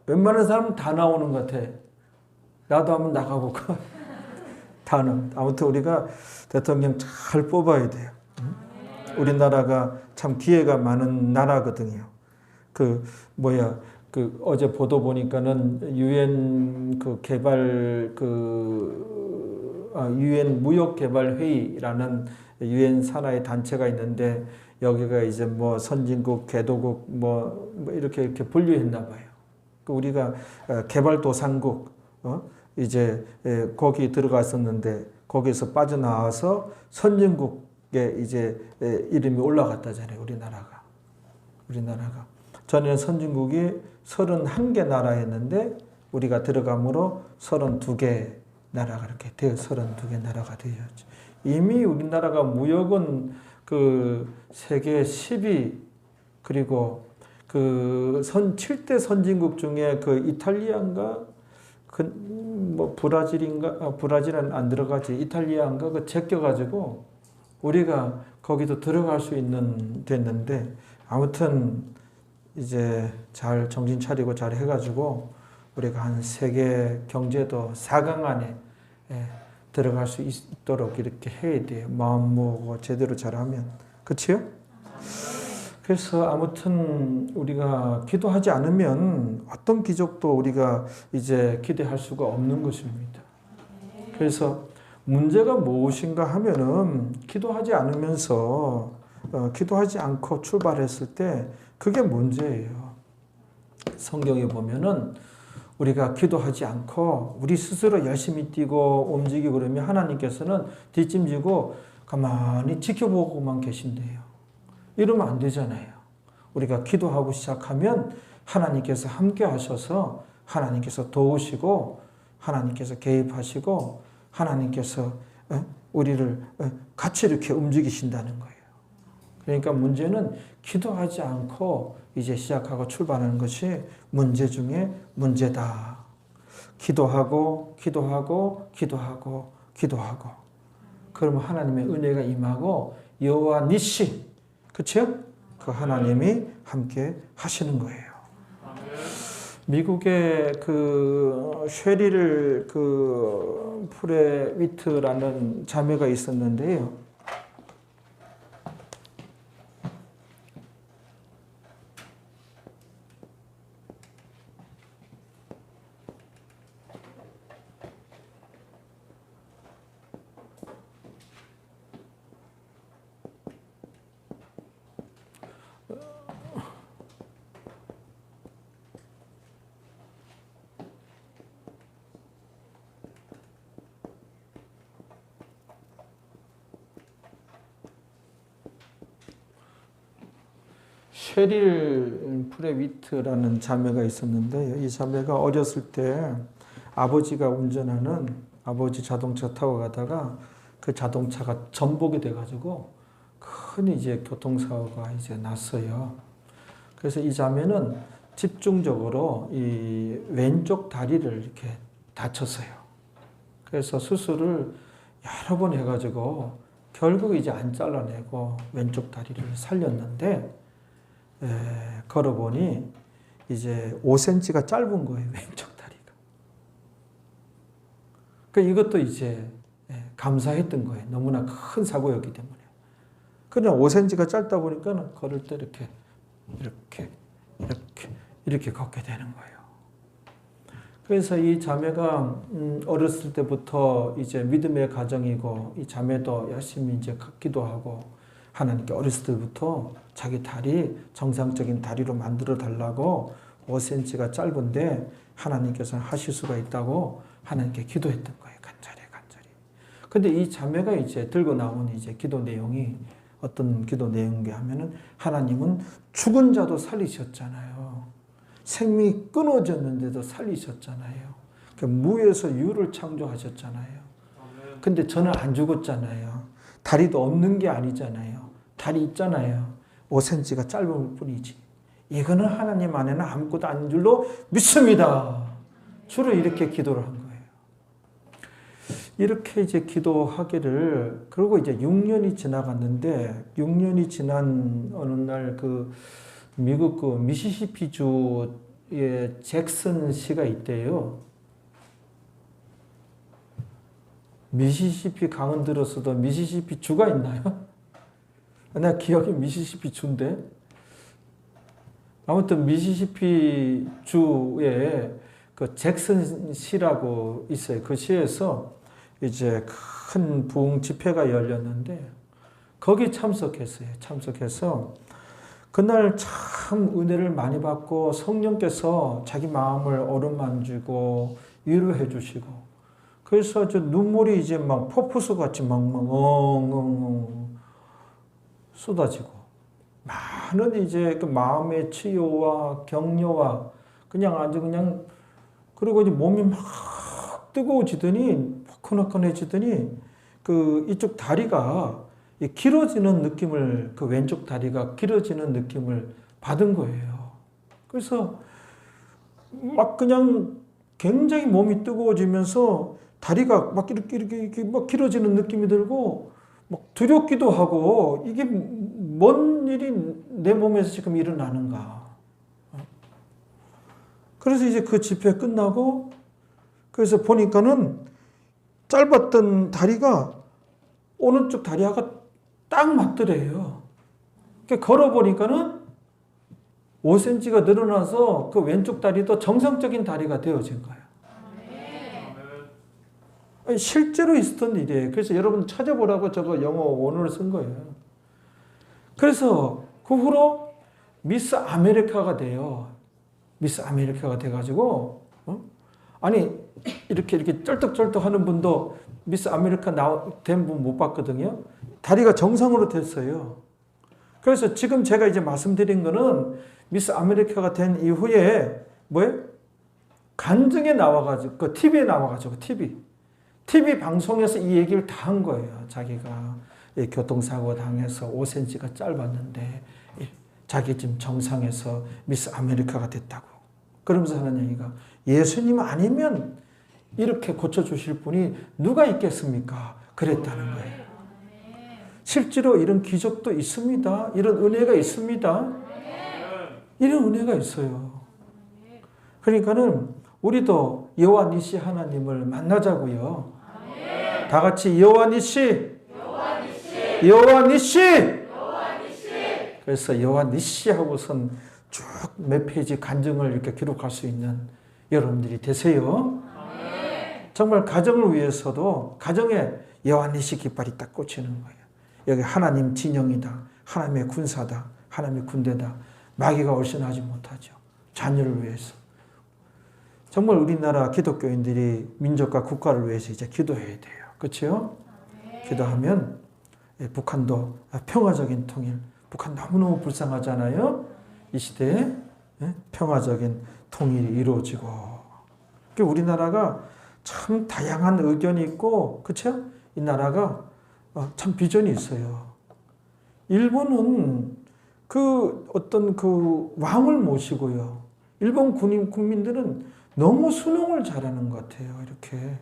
웬만한 사람은 다 나오는 것 같아. 나도 한번 나가볼까? 다는 아무튼 우리가 대통령 잘 뽑아야 돼요. 우리나라가 참 기회가 많은 나라거든요. 어제 보도 보니까는 유엔 유엔 무역 개발 회의라는 유엔 산하의 단체가 있는데 여기가 이제 뭐 선진국, 개도국 뭐 이렇게 분류했나 봐요. 우리가 개발도상국 이제 거기 들어갔었는데 거기서 빠져나와서 선진국에 이제 이름이 올라갔다잖아요. 우리나라가. 전에는 선진국이 31개 나라였는데 우리가 들어감으로 32개 나라가 이렇게 되어 32개 나라가 되었죠. 이미 우리나라가 무역은 세계 10위 그리고 7대 선진국 중에 이탈리아인가 뭐 브라질은 안 들어가지 이탈리아인가 제껴가지고 우리가 거기도 들어갈 수 있는 됐는데 아무튼 이제 잘 정신 차리고 잘 해가지고 우리가 한 세계 경제도 4강 안에 들어갈 수 있도록 이렇게 해야 돼요. 마음 먹고 제대로 잘하면. 그치요? 그래서 아무튼 우리가 기도하지 않으면 어떤 기적도 우리가 이제 기대할 수가 없는 것입니다. 그래서 문제가 무엇인가 하면은 기도하지 않으면서 기도하지 않고 출발했을 때 그게 문제예요. 성경에 보면은 우리가 기도하지 않고 우리 스스로 열심히 뛰고 움직이고 그러면 하나님께서는 뒷짐지고 가만히 지켜보고만 계신대요. 이러면 안 되잖아요. 우리가 기도하고 시작하면 하나님께서 함께 하셔서 하나님께서 도우시고 하나님께서 개입하시고 하나님께서 우리를 같이 이렇게 움직이신다는 거예요. 그러니까 문제는 기도하지 않고 이제 시작하고 출발하는 것이 문제 중에 문제다. 기도하고 그러면 하나님의 은혜가 임하고 여호와 니시, 그렇죠? 그 하나님이 함께 하시는 거예요. 미국의 쉐릴 프레위트라는 자매가 있었는데요. 쉐릴 프레위트라는 자매가 있었는데 이 자매가 어렸을 때 아버지가 운전하는 아버지 자동차 타고 가다가 그 자동차가 전복이 돼가지고 큰 이제 교통사고가 이제 났어요. 그래서 이 자매는 집중적으로 이 왼쪽 다리를 이렇게 다쳤어요. 그래서 수술을 여러 번 해가지고 결국 이제 안 잘라내고 왼쪽 다리를 살렸는데 걸어보니 이제 5cm가 짧은 거예요. 왼쪽 다리가. 그러니까 이것도 이제 감사했던 거예요. 너무나 큰 사고였기 때문에. 그냥 5cm가 짧다 보니까 걸을 때 이렇게 걷게 되는 거예요. 그래서 이 자매가 어렸을 때부터 이제 믿음의 가정이고 이 자매도 열심히 이제 기도하고 하나님께 어렸을 때부터 자기 다리 정상적인 다리로 만들어 달라고 5cm가 짧은데 하나님께서는 하실 수가 있다고 하나님께 기도했던 거예요. 간절히. 근데 이 자매가 이제 들고 나온 이제 기도 내용이 어떤 기도 내용인가 하면은 하나님은 죽은 자도 살리셨잖아요. 생명이 끊어졌는데도 살리셨잖아요. 무에서 유를 창조하셨잖아요. 근데 저는 안 죽었잖아요. 다리도 없는 게 아니잖아요. 다리 있잖아요. 5cm가 짧은 뿐이지. 이거는 하나님 안에는 아무것도 아닌 줄로 믿습니다. 주로 이렇게 기도를 한 거예요. 이렇게 이제 기도하기를, 그리고 이제 6년이 지나갔는데, 6년이 지난 어느 날 미국 미시시피주의 잭슨 시가 있대요. 미시시피 강은 들었어도 미시시피 주가 있나요? 나 기억이 미시시피 주인데. 아무튼 미시시피 주에 그 잭슨 시라고 있어요. 그 시에서 이제 큰 부흥 집회가 열렸는데 거기 참석했어요. 참석해서 그날 참 은혜를 많이 받고 성령께서 자기 마음을 어루만지고 위로해 주시고 그래서 저 눈물이 이제 막 폭포수 같이 막 엉엉엉 쏟아지고 많은 이제 그 마음의 치유와 격려와 그냥 아주 그냥 그리고 이제 몸이 막 뜨거워지더니 화끈화끈해지더니 그 이쪽 다리가 길어지는 느낌을 그 왼쪽 다리가 길어지는 느낌을 받은 거예요. 그래서 막 그냥 굉장히 몸이 뜨거워지면서 다리가 막 이렇게 막 길어지는 느낌이 들고 막 두렵기도 하고 이게 뭔 일이 내 몸에서 지금 일어나는가. 그래서 이제 그 집회 끝나고 그래서 보니까는 짧았던 다리가 오른쪽 다리가 딱 맞더래요. 그러니까 걸어보니까는 5cm가 늘어나서 그 왼쪽 다리도 정상적인 다리가 되어진 거예요. 아니, 실제로 있었던 일이에요. 그래서 여러분 찾아보라고 저거 영어 원어를 쓴 거예요. 그래서 그 후로 미스 아메리카가 돼요. 미스 아메리카가 돼가지고 아니 이렇게 쩔뚝쩔뚝 하는 분도 미스 아메리카 된 분 못 봤거든요. 다리가 정상으로 됐어요. 그래서 지금 제가 이제 말씀드린 거는 미스 아메리카가 된 이후에 뭐예요? 간증에 나와가지고 그 TV에 나와가지고 TV 방송에서 이 얘기를 다 한 거예요. 자기가 교통사고 당해서 5cm가 짧았는데 자기 지금 정상에서 미스 아메리카가 됐다고. 그러면서 하는 얘기가 예수님 아니면 이렇게 고쳐주실 분이 누가 있겠습니까? 그랬다는 거예요. 실제로 이런 기적도 있습니다. 이런 은혜가 있습니다. 이런 은혜가 있어요. 그러니까는 우리도 여호와 니시 하나님을 만나자고요. 다 같이 여호와 니시, 여호와 니시. 그래서 여호와 니시 하고선 쭉 몇 페이지 간증을 이렇게 기록할 수 있는 여러분들이 되세요. 정말 가정을 위해서도 가정에 여호와 니시 깃발이 딱 꽂히는 거예요. 여기 하나님 진영이다. 하나님의 군사다. 하나님의 군대다. 마귀가 얼씬하지 못하죠. 자녀를 위해서. 정말 우리나라 기독교인들이 민족과 국가를 위해서 이제 기도해야 돼요. 그렇죠? 기도하면 북한도 평화적인 통일. 북한 너무너무 불쌍하잖아요. 이 시대에 평화적인 통일이 이루어지고. 우리나라가 참 다양한 의견이 있고, 그렇죠? 이 나라가 참 비전이 있어요. 일본은 그 어떤 그 왕을 모시고요. 일본 국민들은 너무 순응을 잘하는 것 같아요. 이렇게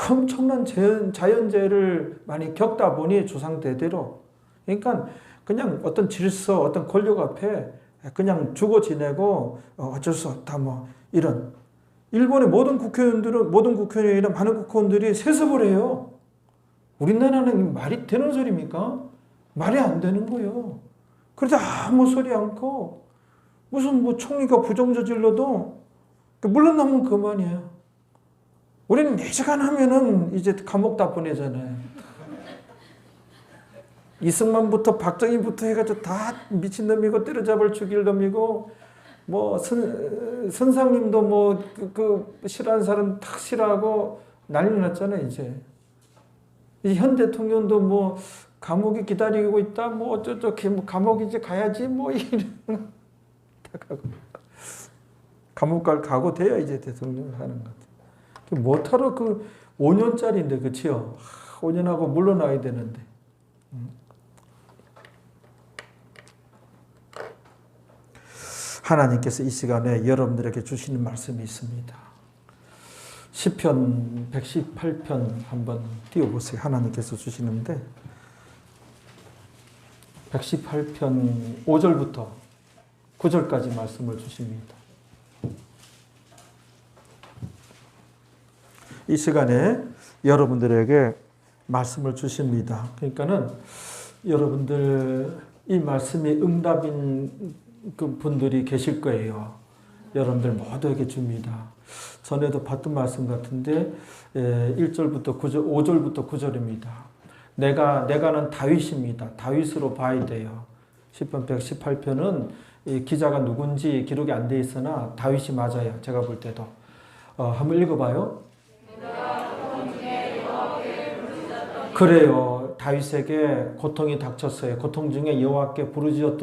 엄청난 자연재해를 많이 겪다 보니 조상 대대로. 그러니까 그냥 어떤 질서, 어떤 권력 앞에 그냥 죽어 지내고 어쩔 수 없다 뭐 이런. 일본의 모든 국회의원이나 많은 국회의원들이 세습을 해요. 우리나라는 말이 되는 소리입니까? 말이 안 되는 거예요. 그래도 아무 소리 않고 무슨 뭐 총리가 부정 저질러도 물러나면 그만이에요. 우리는 4시간 하면은 이제 감옥 다 보내잖아요. 이승만부터 박정희부터 해가지고 다 미친놈이고 때려잡을 죽일 놈이고 뭐 선상님도 뭐 그 싫어하는 사람 탁 싫어하고 난리 났잖아요. 이제 현 대통령도 뭐 감옥에 기다리고 있다 뭐 어쩌저쩌 뭐 감옥 이제 가야지 뭐 이런 감옥 갈 각오 돼야 이제 대통령 하는 것 같아요. 못하러 그 5년짜리인데 그치요? 5년하고 물러나야 되는데. 하나님께서 이 시간에 여러분들에게 주시는 말씀이 있습니다. 시편 118편 한번 띄워보세요. 하나님께서 주시는데 118편 5절부터 9절까지 말씀을 주십니다. 이 시간에 여러분들에게 말씀을 주십니다. 그러니까는 여러분들 이 말씀이 응답인 그 분들이 계실 거예요. 여러분들 모두에게 줍니다. 전에도 봤던 말씀 같은데 1절부터 9절, 5절부터 9절입니다. 내가는 다윗입니다. 다윗으로 봐야 돼요. 시편 118편은 기자가 누군지 기록이 안 돼 있으나 다윗이 맞아요. 제가 볼 때도. 한번 읽어봐요. 그래요. 다윗에게 고통이 닥쳤어요. 고통 중에 여호와께 부르짖어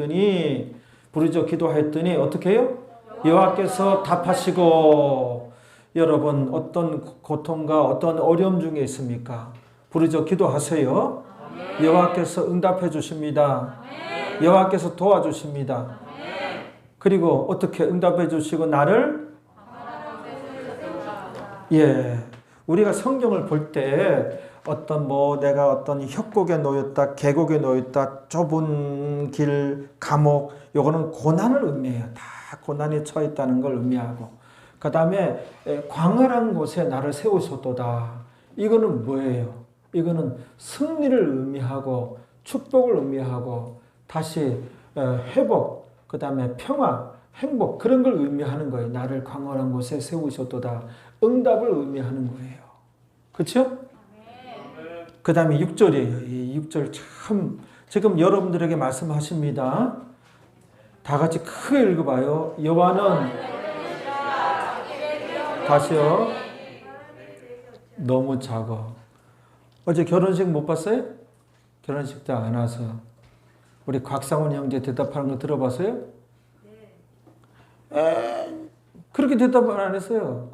기도했더니 어떻게 해요? 여호와께서 답하시고. 여러분 어떤 고통과 어떤 어려움 중에 있습니까? 부르짖어 기도하세요. 여호와께서 응답해 주십니다. 여호와께서 도와주십니다. 그리고 어떻게 응답해 주시고 나를 우리가 성경을 볼 때 어떤 내가 어떤 협곡에 놓였다, 계곡에 놓였다, 좁은 길, 감옥, 요거는 고난을 의미해요. 다 고난에 처했다는 걸 의미하고, 그 다음에 광활한 곳에 나를 세우셨도다. 이거는 뭐예요? 이거는 승리를 의미하고 축복을 의미하고 다시 회복, 그 다음에 평화, 행복, 그런 걸 의미하는 거예요. 나를 광활한 곳에 세우셨도다. 응답을 의미하는 거예요. 그렇죠? 그 다음에 6절이에요. 이 6절 참 지금 여러분들에게 말씀하십니다. 다 같이 크게 읽어봐요. 여호와는 다시요. 너무 작아. 어제 결혼식 못 봤어요? 결혼식 때 안 와서 우리 곽상훈 형제 대답하는 거 들어봤어요? 그렇게 대답을 안 했어요.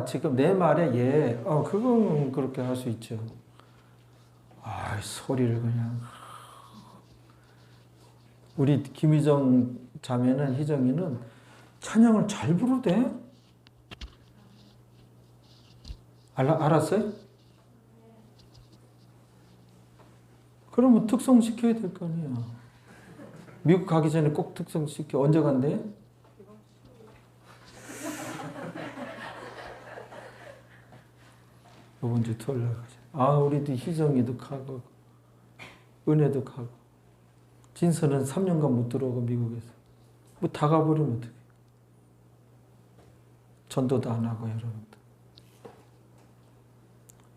지금 내 말에 그건 그렇게 할 수 있죠. 소리를 그냥. 우리 김희정 자매는, 희정이는 찬양을 잘 부르대. 알았어요? 그러면 특성시켜야 될 거 아니야. 미국 가기 전에 꼭 특성시켜. 언제 간대? 이번 주 토요일 날 가자. 우리도 희정이도 가고, 은혜도 가고. 진서는 3년간 못 들어오고, 미국에서. 다 가버리면 어떡해. 전도도 안 하고, 여러분들.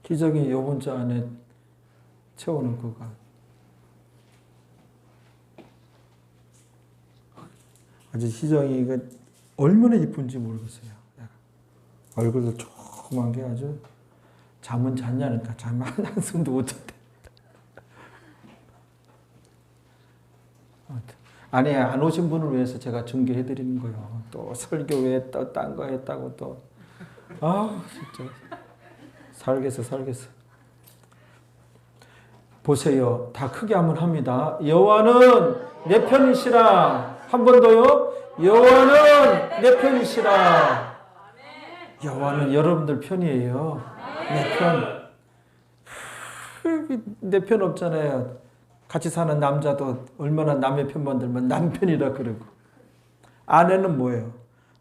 희정이 이번 주 안에 채워놓고 가. 아주 희정이가 얼마나 이쁜지 모르겠어요. 얼굴도 조그만 게 아주. 잠은 잤냐니까 잠 한숨도 못 잤대. 아니, 안 오신 분을 위해서 제가 중계해 드리는 거예요. 또 설교회 또 딴 거 했다고 또. 진짜 살겠어. 보세요. 다 크게 한번 합니다. 여호와는 내 편이시라. 한 번 더요. 여호와는 내 편이시라. 여호와는 여러분들 편이에요. 내 편. 내 편 없잖아요. 같이 사는 남자도 얼마나 남의 편만 들면 남편이라 그러고. 아내는 뭐예요?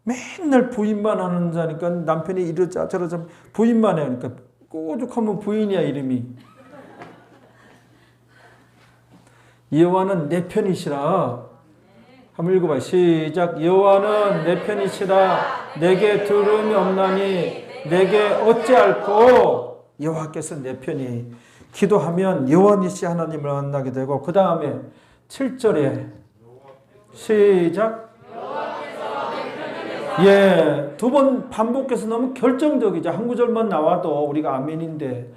맨날 부인만 하는 자니까 남편이 이러자 저러자 부인만 해요. 그러니까 꼬죽하면 부인이야, 이름이. 여호와는 내 편이시라. 한번 읽어봐요. 시작. 여호와는 내 편이시라. 내게 두려움이 없나니 내게 어찌할꼬. 여호와께서 내 편이. 기도하면 여호와니시 하나님을 만나게 되고, 그 다음에 7절에 시작. 두 번 반복해서 너무 결정적이죠. 한 구절만 나와도 우리가 아멘인데,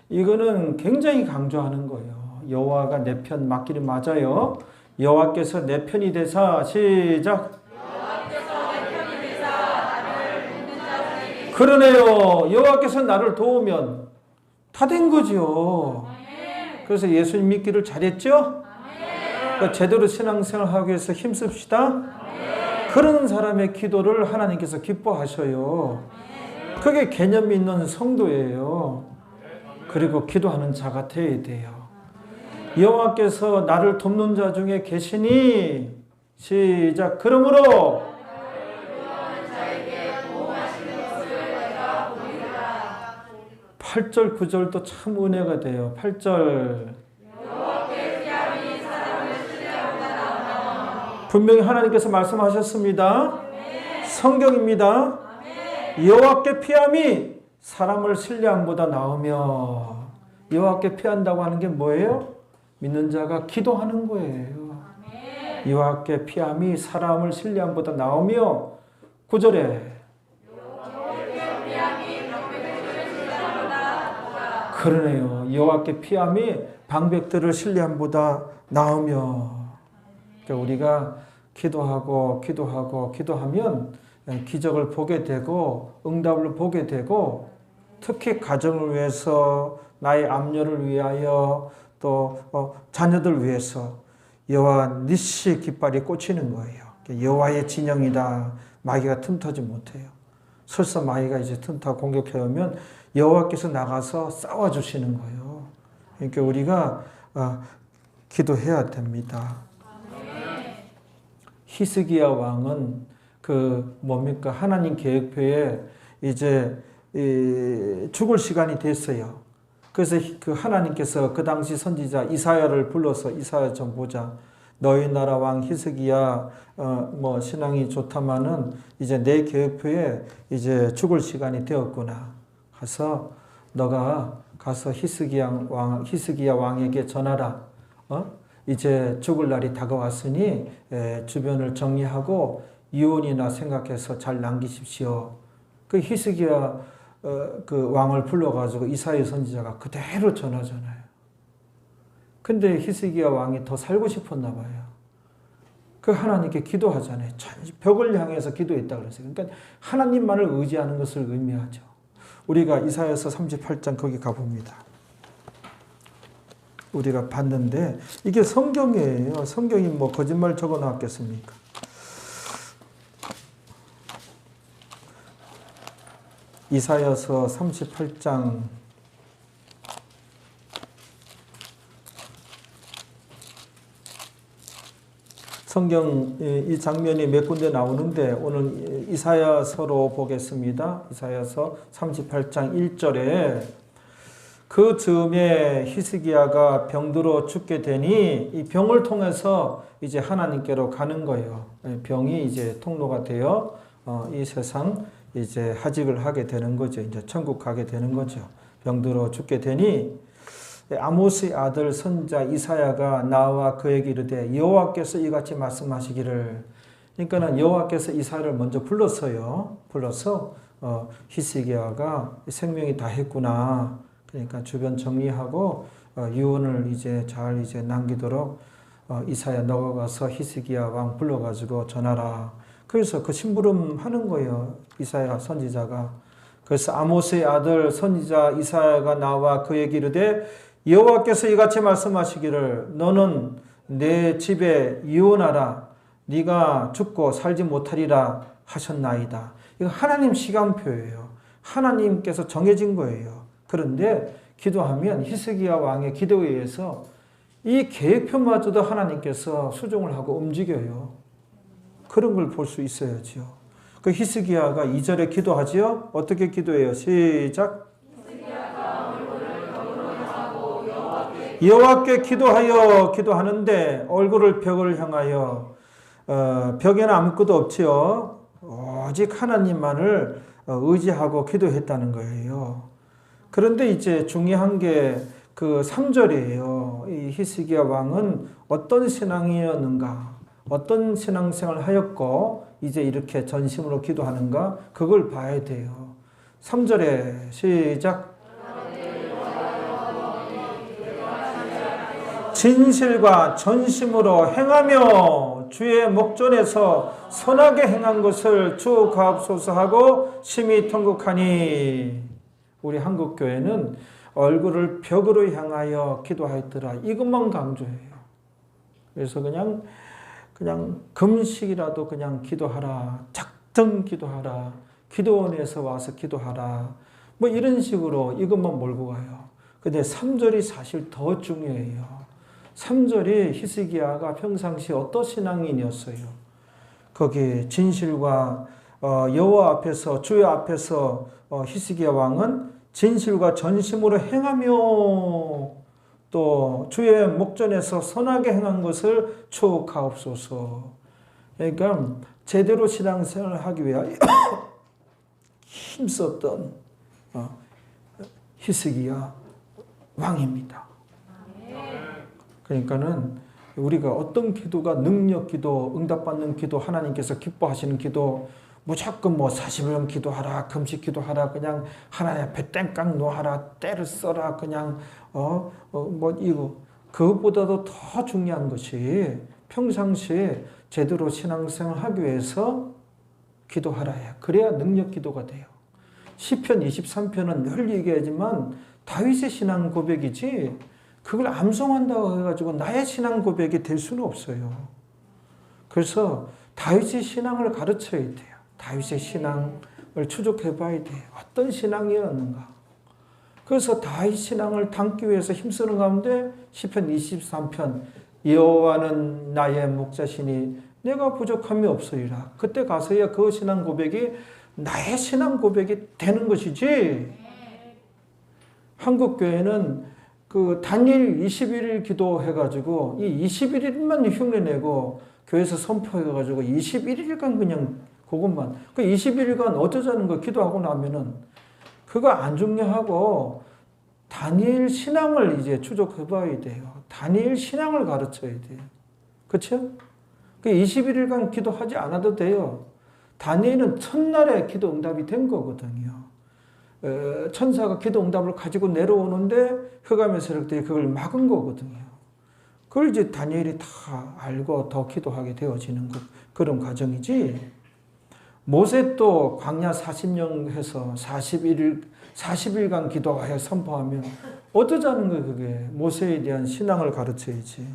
이거는 굉장히 강조하는 거예요. 여호와가 내 편 맞기는 맞아요. 여호와께서 내 편이 되사. 시작. 그러네요. 여호와께서 나를 도우면 다 된 거죠. 그래서 예수님 믿기를 잘했죠? 그러니까 제대로 신앙생활 하기 위해서 힘씁시다. 그런 사람의 기도를 하나님께서 기뻐하셔요. 그게 개념이 있는 성도예요. 그리고 기도하는 자가 되어야 돼요. 여호와께서 나를 돕는 자 중에 계시니. 시작. 그러므로 8절 9절도 참 은혜가 돼요. 8절 분명히 하나님께서 말씀하셨습니다. 성경입니다. 여호와께 피함이 사람을 신뢰함보다 나으며, 여호와께 피한다고 하는 게 뭐예요? 믿는 자가 기도하는 거예요. 여호와께 피함이 사람을 신뢰함보다 나으며, 9절에 그러네요. 여호와께 피함이 방백들을 신뢰함보다 나으며. 그러니까 우리가 기도하면 기적을 보게 되고 응답을 보게 되고, 특히 가정을 위해서, 나의 암녀를 위하여, 또 자녀들 위해서 여호와 니시 깃발이 꽂히는 거예요. 여호와의 진영이다. 마귀가 틈타지 못해요. 설사 마귀가 이제 틈타 공격해 오면 여호와께서 나가서 싸워주시는 거예요. 그러니까 우리가 기도해야 됩니다. 히스기야 왕은 하나님 계획표에 이제 죽을 시간이 됐어요. 그래서 하나님께서 그 당시 선지자 이사야를 불러서, 이사야 좀 보자. 너희 나라 왕 히스기야 신앙이 좋다마는 이제 내 계획표에 이제 죽을 시간이 되었구나. 가서 너가 가서 히스기야 왕에게 전하라. 이제 죽을 날이 다가왔으니 주변을 정리하고 유언이나 생각해서 잘 남기십시오. 그 히스기야 그 왕을 불러가지고 이사야 선지자가 그대로 전하잖아요. 근데 히스기야 왕이 더 살고 싶었나 봐요. 그 하나님께 기도하잖아요. 벽을 향해서 기도했다 그랬어요. 그러니까 하나님만을 의지하는 것을 의미하죠. 우리가 이사야서 38장 거기 가봅니다. 우리가 봤는데 이게 성경이에요. 성경이 뭐 거짓말 적어 놨겠습니까? 이사야서 38장 성경 이 장면이 몇 군데 나오는데 오늘 이사야서로 보겠습니다. 이사야서 38장 1절에 그 즈음에 히스기야가 병들어 죽게 되니 이 병을 통해서 이제 하나님께로 가는 거예요. 병이 이제 통로가 되어 이 세상 이제 하직을 하게 되는 거죠. 이제 천국 가게 되는 거죠. 병들어 죽게 되니 아모스의 아들 선자 이사야가 나와 그에게 이르되 여호와께서 이같이 말씀하시기를. 그러니까는 여호와께서 이사야를 먼저 불렀어요. 불러서 히스기야가 생명이 다했구나. 그러니까 주변 정리하고 유언을 이제 잘 이제 남기도록 이사야 너가 가서 히스기야 왕 불러가지고 전하라. 그래서 그 심부름 하는 거예요. 이사야 선지자가. 그래서 아모스의 아들 선지자 이사야가 나와 그에게 이르되 여호와께서 이같이 말씀하시기를 너는 내 집에 유언하라. 네가 죽고 살지 못하리라 하셨나이다. 이거 하나님 시간표예요. 하나님께서 정해진 거예요. 그런데 기도하면 히스기야 왕의 기도에 의해서 이 계획표마저도 하나님께서 수정을 하고 움직여요. 그런 걸 볼 수 있어야죠. 그 히스기야가 2절에 기도하지요. 어떻게 기도해요? 시작. 여호와께 기도하는데 얼굴을 벽을 향하여 벽에는 아무것도 없지요. 오직 하나님만을 의지하고 기도했다는 거예요. 그런데 이제 중요한 게 그 3절이에요. 이 히스기야 왕은 어떤 신앙이었는가, 어떤 신앙생활을 하였고 이제 이렇게 전심으로 기도하는가, 그걸 봐야 돼요. 3절에 시작. 진실과 전심으로 행하며 주의 목전에서 선하게 행한 것을 주 가옵소서 하고 심히 통곡하니. 우리 한국교회는 얼굴을 벽으로 향하여 기도하였더라. 이것만 강조해요. 그래서 그냥 금식이라도 그냥 기도하라. 작정 기도하라. 기도원에서 와서 기도하라. 뭐 이런 식으로 이것만 몰고 가요. 근데 3절이 사실 더 중요해요. 3절이 히스기야가 평상시 어떤 신앙인이었어요. 거기 진실과 여호와 앞에서, 주의 앞에서 히스기야 왕은 진실과 전심으로 행하며 또 주의 목전에서 선하게 행한 것을 추억하옵소서. 그러니까 제대로 신앙생활을 하기 위하여 힘썼던 히스기야 왕입니다. 그러니까는 우리가 어떤 기도가 능력 기도, 응답받는 기도, 하나님께서 기뻐하시는 기도, 무조건 뭐 40일 기도하라, 금식 기도하라, 그냥 하나님 앞에 땡깡 놓아라, 때를 써라, 그냥 뭐 이거 그것보다도 더 중요한 것이 평상시에 제대로 신앙생활을 하기 위해서 기도하라 해요. 그래야 능력 기도가 돼요. 시편 23편은 늘 얘기하지만 다윗의 신앙 고백이지 그걸 암송한다고 해가지고 나의 신앙 고백이 될 수는 없어요. 그래서 다윗의 신앙을 가르쳐야 돼요. 다윗의 신앙을 추적해 봐야 돼요. 어떤 신앙이었는가. 그래서 다윗 신앙을 담기 위해서 힘쓰는 가운데 시편 23편 여호와는 나의 목자시니 내가 부족함이 없으리라. 그때 가서야 그 신앙 고백이 나의 신앙 고백이 되는 것이지. 한국 교회는 그 단일 21일 기도해가지고 이 21일만 흉내내고 교회에서 선포해가지고 21일간 그냥 그것만 그 21일간 어쩌자는 거 기도하고 나면은 그거 안 중요하고 다니엘 신앙을 이제 추적해봐야 돼요. 다니엘 신앙을 가르쳐야 돼요. 그렇죠? 그 21일간 기도하지 않아도 돼요. 다니엘은 첫날에 기도 응답이 된 거거든요. 천사가 기도 응답을 가지고 내려오는데 흑암의 세력들이 그걸 막은 거거든요. 그걸 이제 다니엘이 다 알고 더 기도하게 되어지는 그런 과정이지. 모세도 광야 40년 해서 40일간 기도하여 선포하면 어떠자는 거예요, 그게. 모세에 대한 신앙을 가르쳐야지.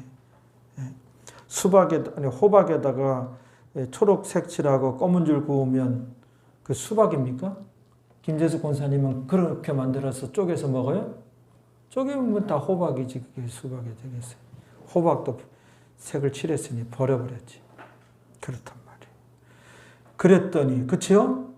호박에다가 초록색 칠하고 검은 줄 구우면 그 수박입니까? 김재수 권사님은 그렇게 만들어서 쪼개서 먹어요? 쪼개면 다 호박이지 그게 수박이 되겠어요. 호박도 색을 칠했으니 버려버렸지. 그렇단 말이에요. 그랬더니 그치요?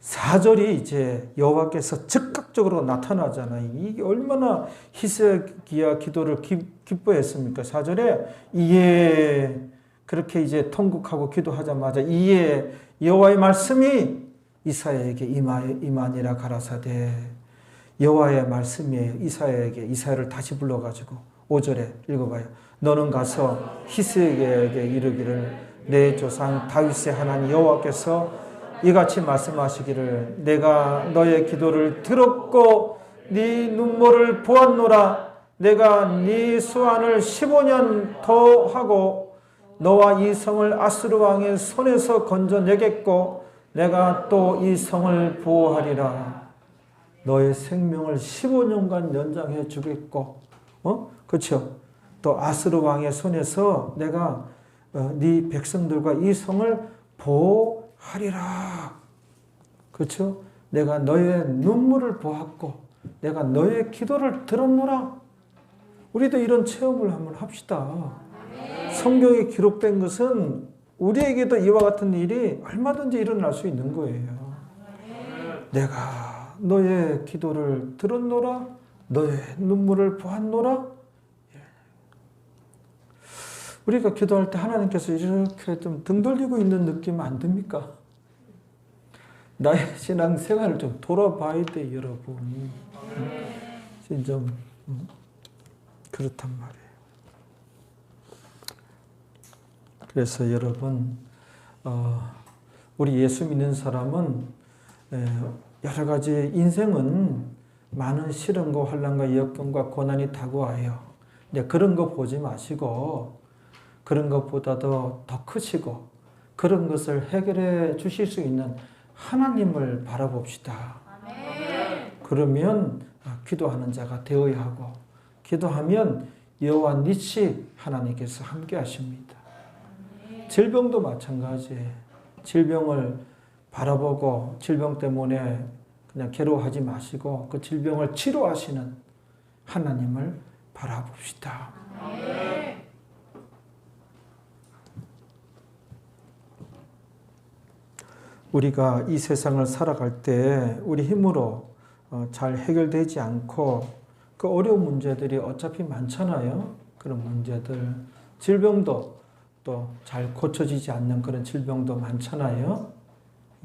4절이 이제 여호와께서 즉각적으로 나타나잖아요. 이게 얼마나 히스기야 기도를 기뻐했습니까? 4절에 이에 그렇게 이제 통곡하고 기도하자마자 이에 여호와의 말씀이 이사야에게 임하니라 가라사대. 여호와의 말씀이 이사야를 다시 불러가지고 5절에 읽어봐요. 너는 가서 히스기야에게 이르기를 내 조상 다윗의 하나님 여호와께서 이같이 말씀하시기를 내가 너의 기도를 들었고 네 눈물을 보았노라. 내가 네 수완을 15년 더 하고 너와 이 성을 아수르 왕의 손에서 건져내겠고 내가 또 이 성을 보호하리라. 너의 생명을 15년간 연장해 주겠고, 그렇죠? 또 아수르 왕의 손에서 내가 네 백성들과 이 성을 보호하리라. 그렇죠? 내가 너의 눈물을 보았고, 내가 너의 기도를 들었노라. 우리도 이런 체험을 한번 합시다. 성경에 기록된 것은 우리에게도 이와 같은 일이 얼마든지 일어날 수 있는 거예요. 내가 너의 기도를 들었노라, 너의 눈물을 보았노라. 우리가 기도할 때 하나님께서 이렇게 좀 등 돌리고 있는 느낌 안 듭니까? 나의 신앙 생활을 좀 돌아봐야 돼, 여러분. 좀 그렇단 말이에요. 그래서 여러분, 우리 예수 믿는 사람은 여러 가지 인생은 많은 시련과 환난과 역경과 고난이 다가와요. 그런 거 보지 마시고 그런 것보다도 더 크시고 그런 것을 해결해 주실 수 있는 하나님을 바라봅시다. 그러면 기도하는 자가 되어야 하고 기도하면 여호와 니시 하나님께서 함께 하십니다. 질병도 마찬가지예요. 질병을 바라보고 질병 때문에 그냥 괴로워하지 마시고 그 질병을 치료하시는 하나님을 바라봅시다. 우리가 이 세상을 살아갈 때 우리 힘으로 잘 해결되지 않고 그 어려운 문제들이 어차피 많잖아요. 그런 문제들, 질병도 또 잘 고쳐지지 않는 그런 질병도 많잖아요.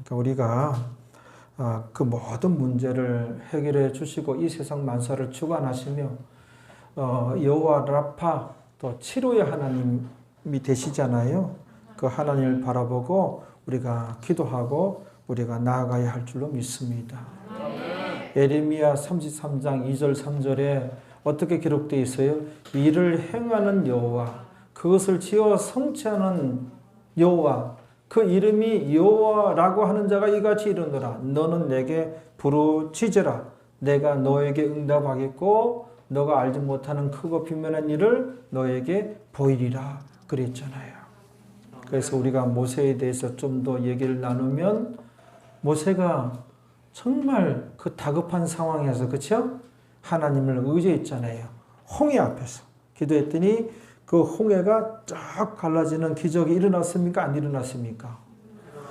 그러니까 우리가 그 모든 문제를 해결해 주시고 이 세상 만사를 주관하시며 여호와 라파 또 치료의 하나님이 되시잖아요. 그 하나님을 바라보고 우리가 기도하고 우리가 나아가야 할 줄로 믿습니다. 예레미야 33장 2절 3절에 어떻게 기록되어 있어요? 이를 행하는 여호와, 그것을 지어 성취하는 여호와, 그 이름이 여호와라고 하는 자가 이같이 이르노라. 너는 내게 부르짖으라. 내가 너에게 응답하겠고 너가 알지 못하는 크고 비밀한 일을 너에게 보이리라 그랬잖아요. 그래서 우리가 모세에 대해서 좀 더 얘기를 나누면 모세가 정말 그 다급한 상황에서 그렇죠? 하나님을 의지했잖아요. 홍해 앞에서 기도했더니 그 홍해가 쫙 갈라지는 기적이 일어났습니까? 안 일어났습니까?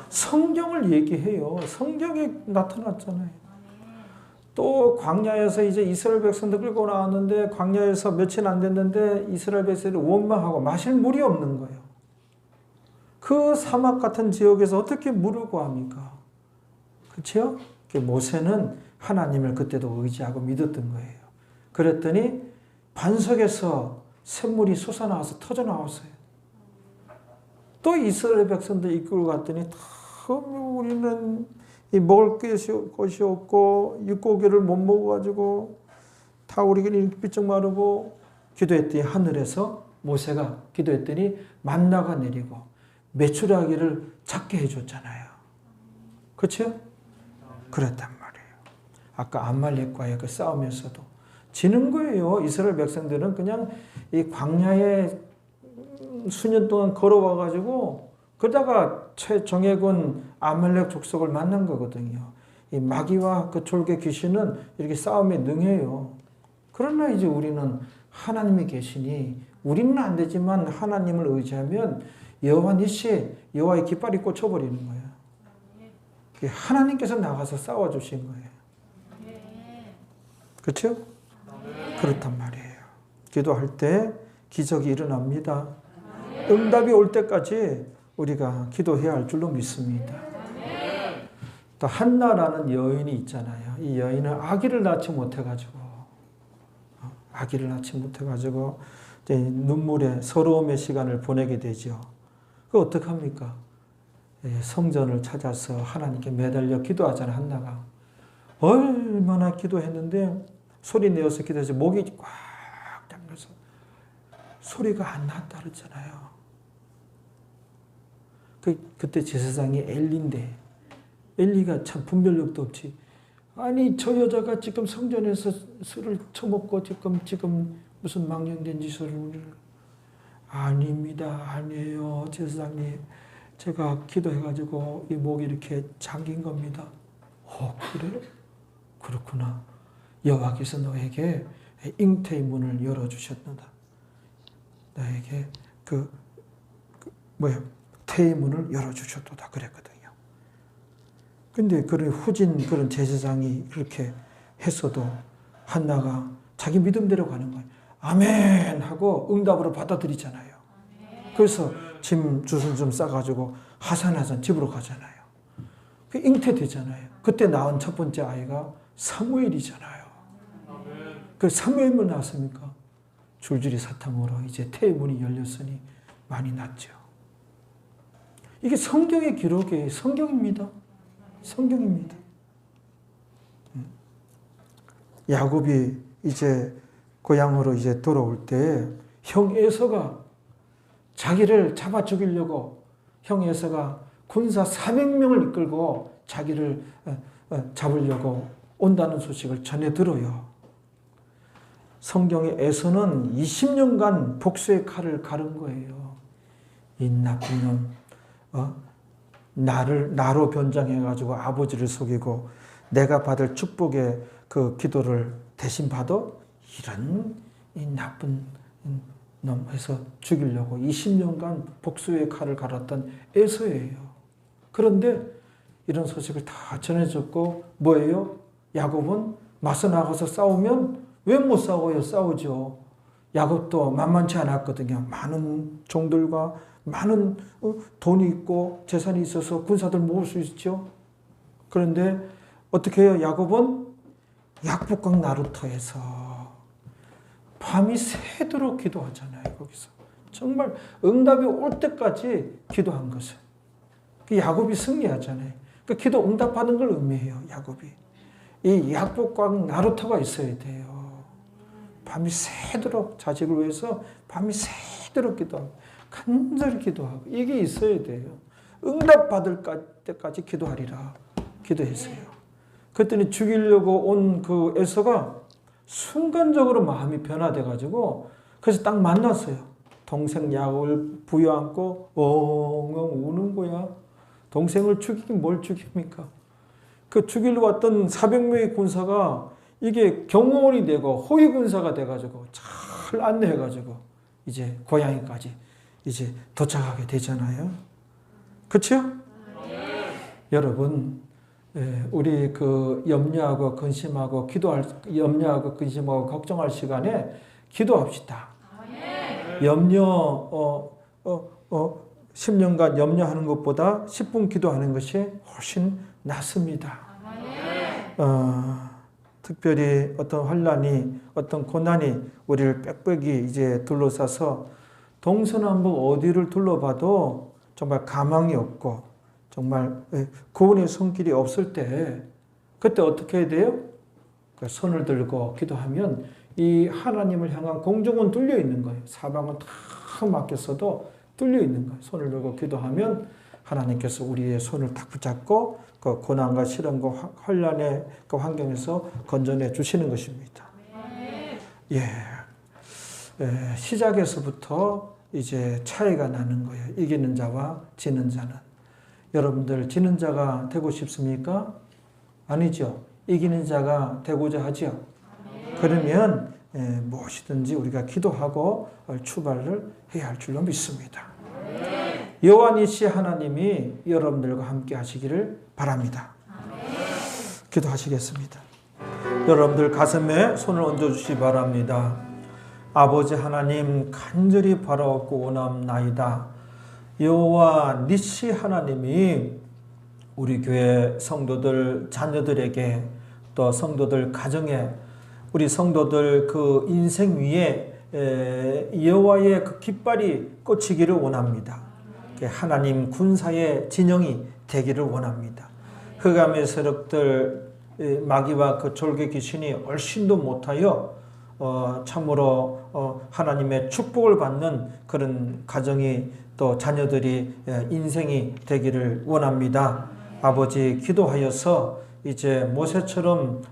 성경을 얘기해요. 성경에 나타났잖아요. 또 광야에서 이제 이스라엘 백성들 끌고 나왔는데 광야에서 며칠 안 됐는데 이스라엘 백성들이 원망하고 마실 물이 없는 거예요. 그 사막 같은 지역에서 어떻게 물을 구합니까? 그렇죠? 모세는 하나님을 그때도 의지하고 믿었던 거예요. 그랬더니 반석에서 샘물이 솟아나와서 터져나왔어요. 또 이스라엘 백성들 이끌고 갔더니 우리는 먹을 것이 없고 육고기를 못 먹어가지고 다 우리가 이렇게 삐쩍 마르고 기도했더니 하늘에서 모세가 기도했더니 만나가 내리고 메추라기를 잡게 해줬잖아요. 그렇죠? 그랬단 말이에요. 아까 암말렉과의 그 싸움에서도 지는 거예요. 이스라엘 백성들은 그냥 이 광야에 수년 동안 걸어와가지고 그러다가 최정예군 아말렉 족속을 만난 거거든요. 이 마귀와 그 졸개 귀신은 이렇게 싸움에 능해요. 그러나 이제 우리는 하나님이 계시니 우리는 안 되지만 하나님을 의지하면 여호와 니시, 여호와의 깃발이 꽂혀버리는 거예요. 하나님께서 나가서 싸워주신 거예요. 그렇죠? 그렇단 말이에요. 기도할 때 기적이 일어납니다. 응답이 올 때까지 우리가 기도해야 할 줄로 믿습니다. 또 한나라는 여인이 있잖아요. 이 여인은 아기를 낳지 못해가지고 이제 눈물에 서러움의 시간을 보내게 되죠. 그 어떡합니까? 성전을 찾아서 하나님께 매달려 기도하잖아요. 한나가 얼마나 기도했는데 소리 내어서 기도해서 목이 꽉 잠겨서 소리가 안 났다 그랬잖아요. 그때 제사장이 엘리인데 엘리가 참 분별력도 없지. 아니 저 여자가 지금 성전에서 술을 처먹고 지금 무슨 망령된 짓을. 아닙니다. 아니에요. 제사장님. 제가 기도해가지고 이 목이 이렇게 잠긴 겁니다. 그래? 그렇구나. 여호와께서 너에게 잉태의 문을 열어주셨노라. 너에게 태의 문을 열어주셨도다 그랬거든요. 근데 그런 후진 그런 제사장이 그렇게 했어도 한나가 자기 믿음대로 가는 거예요. 아멘 하고 응답으로 받아들이잖아요. 그래서 짐 주순 좀 싸가지고 하산하산 집으로 가잖아요. 그 잉태되잖아요. 그때 낳은 첫 번째 아이가 사무엘이잖아요. 그 사무엘만 낳았습니까? 줄줄이 사탕으로 이제 태의 문이 열렸으니 많이 낳죠. 이게 성경의 기록이에요. 성경입니다. 성경입니다. 야곱이 이제 고향으로 이제 돌아올 때 형 에서가 자기를 잡아 죽이려고 형 에서가 군사 400명을 이끌고 자기를 잡으려고 온다는 소식을 전해 들어요. 성경에 에서는 20년간 복수의 칼을 가른 거예요. 이 나쁜 놈, 나로 변장해가지고 아버지를 속이고 내가 받을 축복의 그 기도를 대신 받아 이런 이 나쁜 놈 해서 죽이려고 20년간 복수의 칼을 갈았던 에서예요. 그런데 이런 소식을 다 전해줬고 뭐예요? 야곱은 맞서 나가서 싸우면 왜 못 싸워요? 싸우죠. 야곱도 만만치 않았거든요. 많은 종들과 많은 돈이 있고 재산이 있어서 군사들 모을 수 있죠. 그런데 어떻게 해요? 야곱은 약복강 나루터에서 밤이 새도록 기도하잖아요. 거기서 정말 응답이 올 때까지 기도한 것을. 그 야곱이 승리하잖아요. 그 기도 응답받은 걸 의미해요. 야곱이. 이 약복강 나루터가 있어야 돼요. 밤이 새도록 자식을 위해서 밤이 새도록 기도하고 간절히 기도하고 이게 있어야 돼요. 응답받을 때까지 기도하리라 기도했어요. 그랬더니 죽이려고 온 그 에서가 순간적으로 마음이 변화돼가지고 그래서 딱 만났어요. 동생 야곱을 부여안고 엉엉 우는 거야. 동생을 죽이긴 뭘 죽입니까? 그 죽이려 왔던 400명의 군사가 이게 경호원이 되고 호위 군사가 돼가지고 잘 안내해가지고 이제 고향에까지 이제 도착하게 되잖아요. 그렇죠? 여러분, 우리 그 염려하고 근심하고 염려하고 근심하고 걱정할 시간에 기도합시다. 염려 10년간 염려하는 것보다 10분 기도하는 것이 훨씬 낫습니다. 특별히 어떤 환란이 어떤 고난이 우리를 빽빽이 이제 둘러싸서 동서남북 어디를 둘러봐도 정말 가망이 없고 정말 구원의 손길이 없을 때 그때 어떻게 해야 돼요? 손을 들고 기도하면 이 하나님을 향한 공중은 뚫려 있는 거예요. 사방은 다 막혔어도 뚫려 있는 거예요. 손을 들고 기도하면 하나님께서 우리의 손을 딱 붙잡고 그 고난과 시련과 환란의 그 환경에서 건져내 주시는 것입니다. 예, 시작에서부터 이제 차이가 나는 거예요. 이기는 자와 지는 자는. 여러분들 지는 자가 되고 싶습니까? 아니죠. 이기는 자가 되고자 하죠. 그러면 무엇이든지 우리가 기도하고 출발을 해야 할 줄로 믿습니다. 여호와 니시 하나님이 여러분들과 함께 하시기를 바랍니다. 기도하시겠습니다. 여러분들 가슴에 손을 얹어주시기 바랍니다. 아버지 하나님 간절히 바라옵고 원함나이다. 여호와 니시 하나님이 우리 교회 성도들 자녀들에게 또 성도들 가정에 우리 성도들 그 인생 위에 여호와의 그 깃발이 꽂히기를 원합니다. 하나님 군사의 진영이 되기를 원합니다. 흑암의 세력들 마귀와 그 졸개 귀신이 얼씬도 못하여 참으로 하나님의 축복을 받는 그런 가정이 또 자녀들이 인생이 되기를 원합니다. 아버지 기도하여서 이제 모세처럼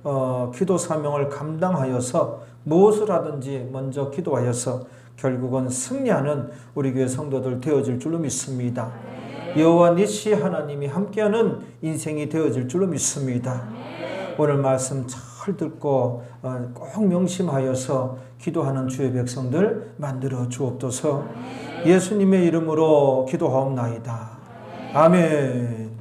기도 사명을 감당하여서 무엇을 하든지 먼저 기도하여서 결국은 승리하는 우리 교회 성도들 되어질 줄로 믿습니다. 여호와 니시 하나님이 함께하는 인생이 되어질 줄로 믿습니다. 오늘 말씀 잘 듣고 꼭 명심하여서 기도하는 주의 백성들 만들어 주옵소서. 예수님의 이름으로 기도하옵나이다. 아멘.